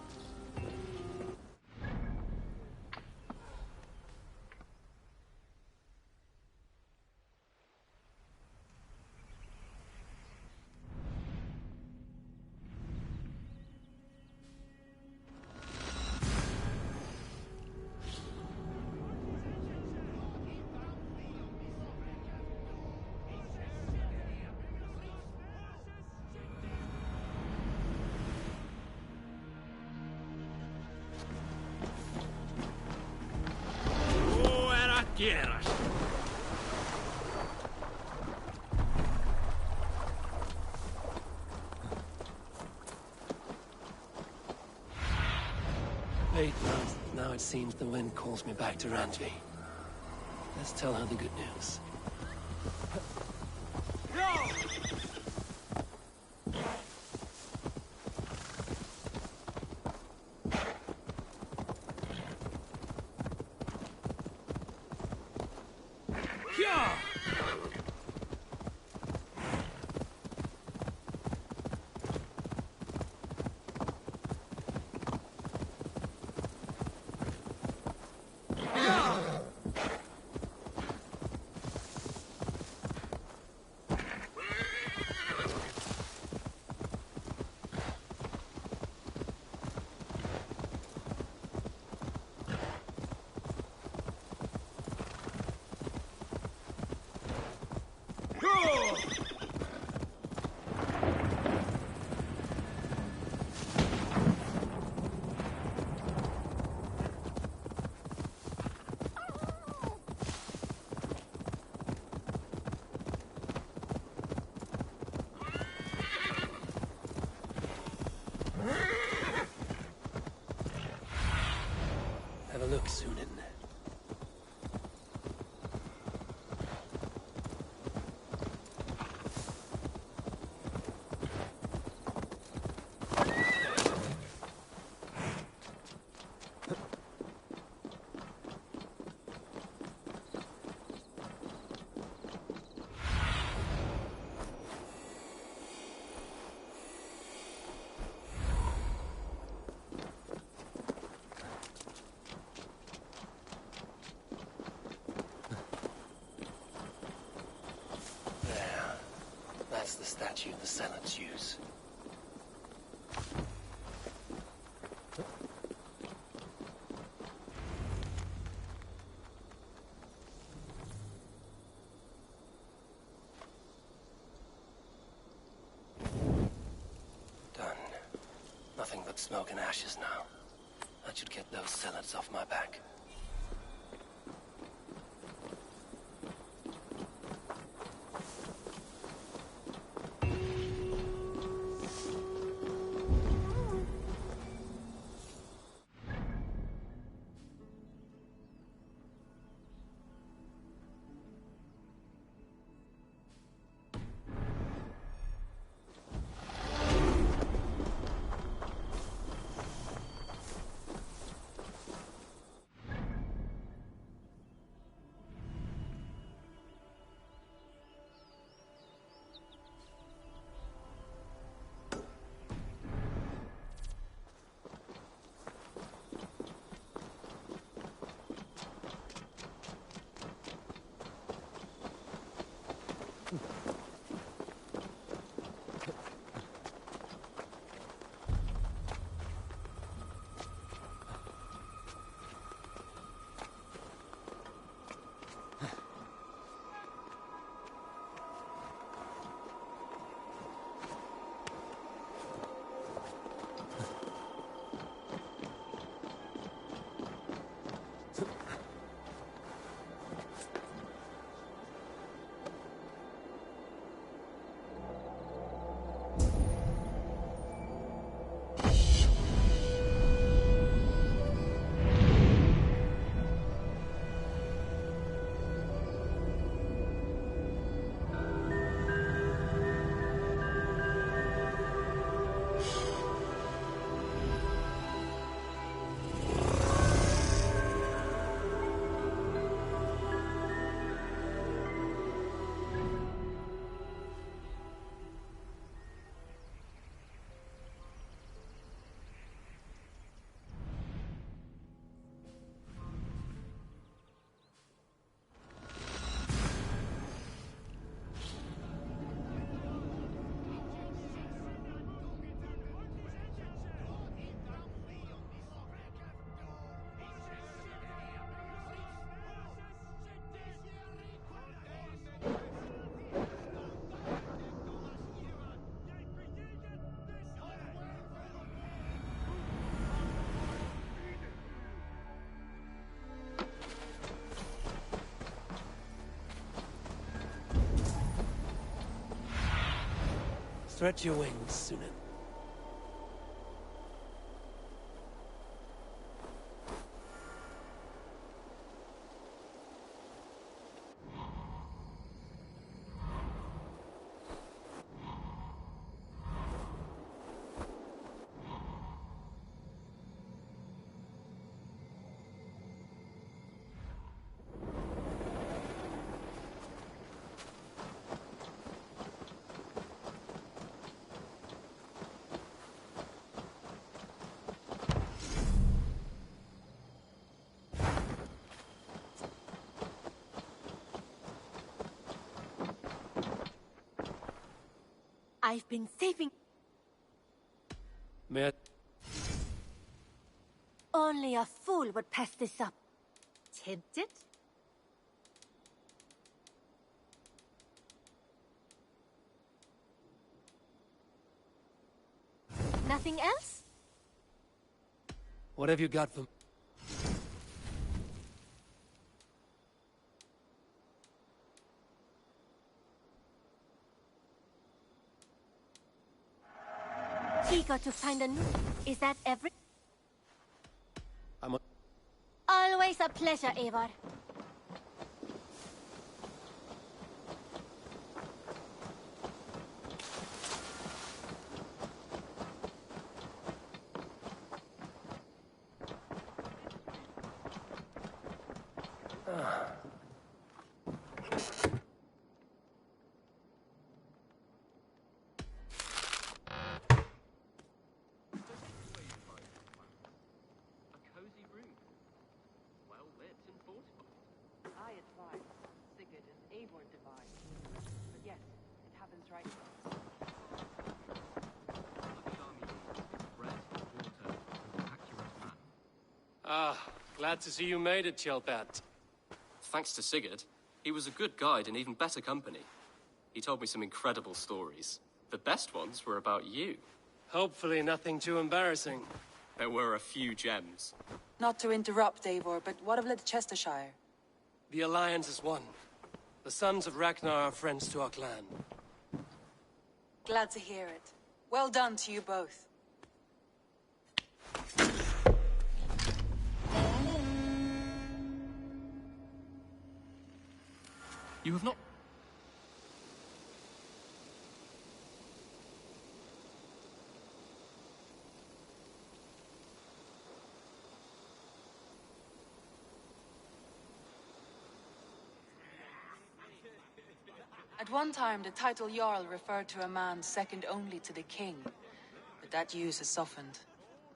Tierras. Late now it seems the wind calls me back to Randvi. Let's tell her the good news. Have a look, Sunan. the Senates use. Done. Nothing but smoke and ashes now. That should get those Senates off my back. Stretch your wings, Sunan. I've been saving... May I... Only a fool would pass this up. Tempted? Nothing else? What have you got for... Eager to find a new... Is that every... I'm a... Always a pleasure, Eivor. Sigurd and Eivor divide. But yes, it happens right now. Ah, glad to see you made it, Chilpat. Thanks to Sigurd, he was a good guide and even better company. He told me some incredible stories. The best ones were about you. Hopefully nothing too embarrassing. There were a few gems. Not to interrupt, Eivor, but what of Leicestershire? The Alliance is one. The sons of Ragnar are friends to our clan. Glad to hear it. Well done to you both. You have not... At one time, the title Jarl referred to a man second only to the king. But that use has softened.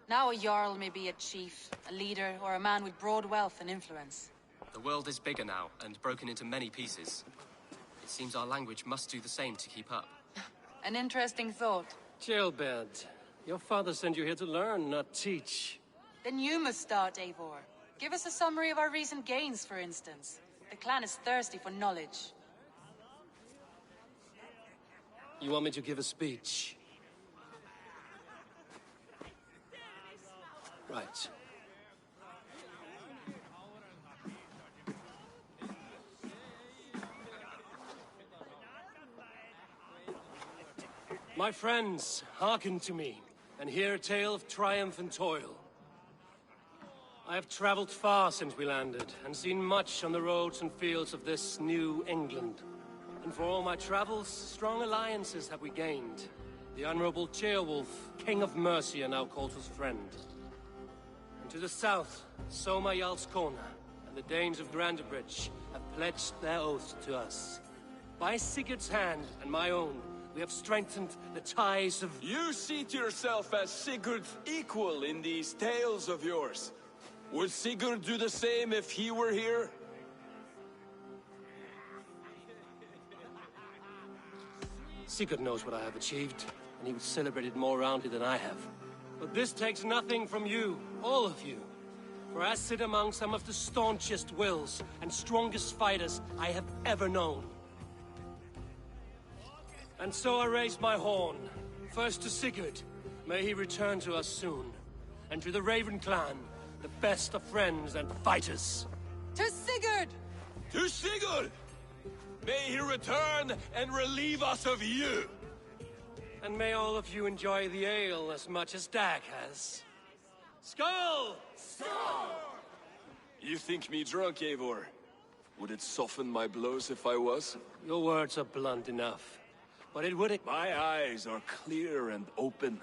Now a Jarl may be a chief, a leader, or a man with broad wealth and influence. The world is bigger now, and broken into many pieces. It seems our language must do the same to keep up. An interesting thought. Chilbert, your father sent you here to learn, not teach. Then you must start, Eivor. Give us a summary of our recent gains, for instance. The clan is thirsty for knowledge. You want me to give a speech? Right. My friends, hearken to me, and hear a tale of triumph and toil. I have traveled far since we landed, and seen much on the roads and fields of this new England. And for all my travels, strong alliances have we gained. The Honorable Ceolwulf, King of Mercia, now calls us friend. And to the south, Soma Jarlskona, and the Danes of Grandebridge have pledged their oath to us. By Sigurd's hand and my own, we have strengthened the ties of... You seat yourself as Sigurd's equal in these tales of yours. Would Sigurd do the same if he were here? Sigurd knows what I have achieved, and he would celebrate it more roundly than I have. But this takes nothing from you, all of you. For I sit among some of the staunchest wills and strongest fighters I have ever known. And so I raise my horn, first to Sigurd, may he return to us soon, and to the Raven clan, the best of friends and fighters. To Sigurd! To Sigurd! May he return and relieve us of you! And may all of you enjoy the ale as much as Dag has. Skull! Skull! You think me drunk, Eivor? Would it soften my blows if I was? Your words are blunt enough. But it would... My eyes are clear and open.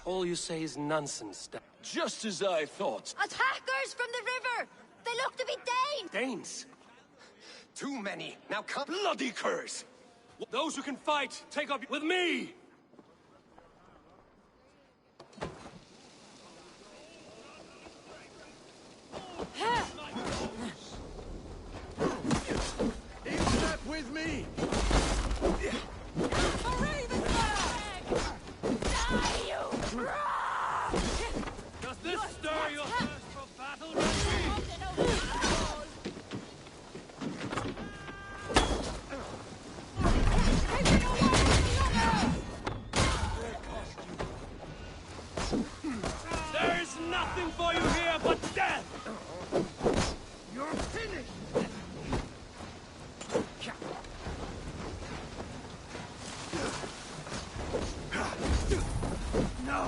All you say is nonsense, Dag. Just as I thought. Attackers from the river! They look to be Danes! Danes? Too many. Now come. Bloody curse! Those who can fight, take up with me! In step with me! Does this stir your thirst for battle? There is nothing for you here but death! You're finished! No!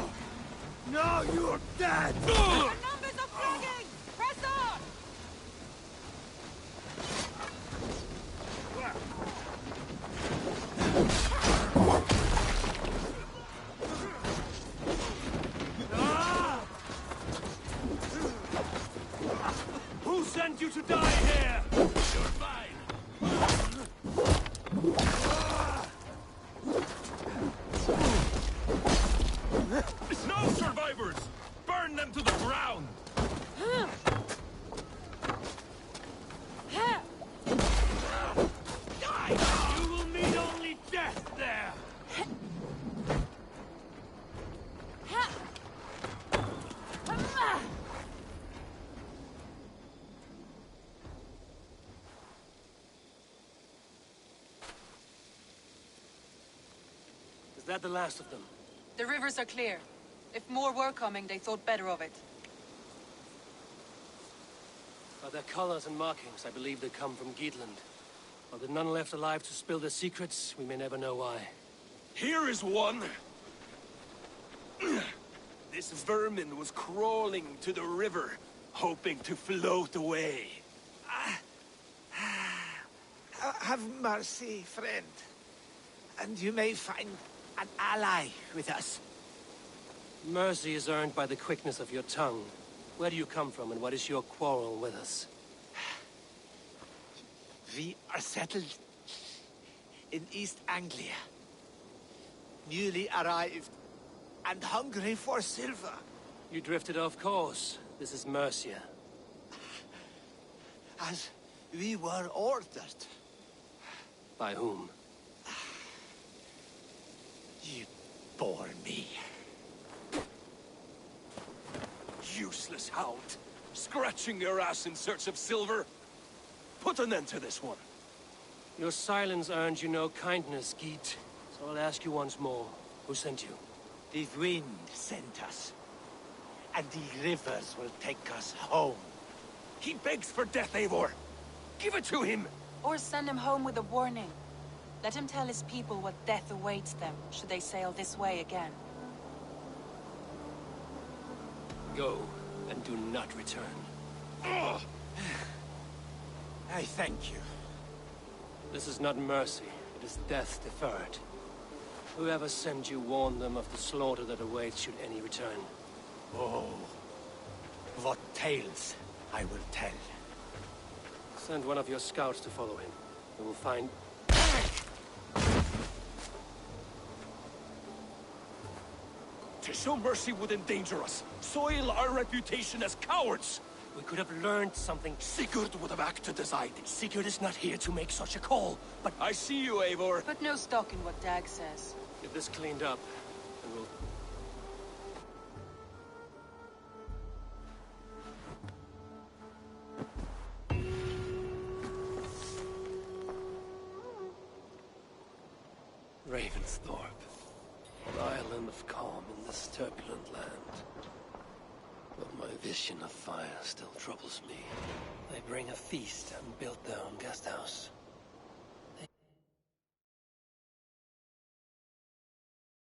No, you're dead! The numbers are flagging! Press on! Who sent you to die here? You're mine! No survivors! Burn them to the ground! You will meet only death there! that the last of them? The rivers are clear. If more were coming, they thought better of it. By their colors and markings, I believe they come from Geatland. While there are none left alive to spill their secrets, we may never know why. Here is one! This vermin was crawling to the river, hoping to float away. Have mercy, friend. And you may find an ally with us. Mercy is earned by the quickness of your tongue. Where do you come from, and what is your quarrel with us? We are settled in East Anglia. Newly arrived, and hungry for silver. You drifted off course. This is Mercia. As we were ordered. By whom? You bore me. Useless hound! Scratching your ass in search of silver! Put an end to this one! Your silence earned you no kindness, Geet. So I'll ask you once more. Who sent you? The wind sent us. And the rivers will take us home. He begs for death, Eivor! Give it to him! Or send him home with a warning. Let him tell his people what death awaits them, should they sail this way again. Go, and do not return. I thank you. This is not mercy, it is death deferred. Whoever sent you warned them of the slaughter that awaits should any return. Oh, what tales I will tell. Send one of your scouts to follow him. We will find... To show mercy would endanger us. Soil our reputation as cowards. We could have learned something. Sigurd would have acted as I did. Sigurd is not here to make such a call, but... I see you, Eivor. Put no stock in what Dag says. Get this cleaned up, and we'll... Ravensthorpe, an island of calm in this turbulent land. But my vision of fire still troubles me. They bring a feast and build their own guest house.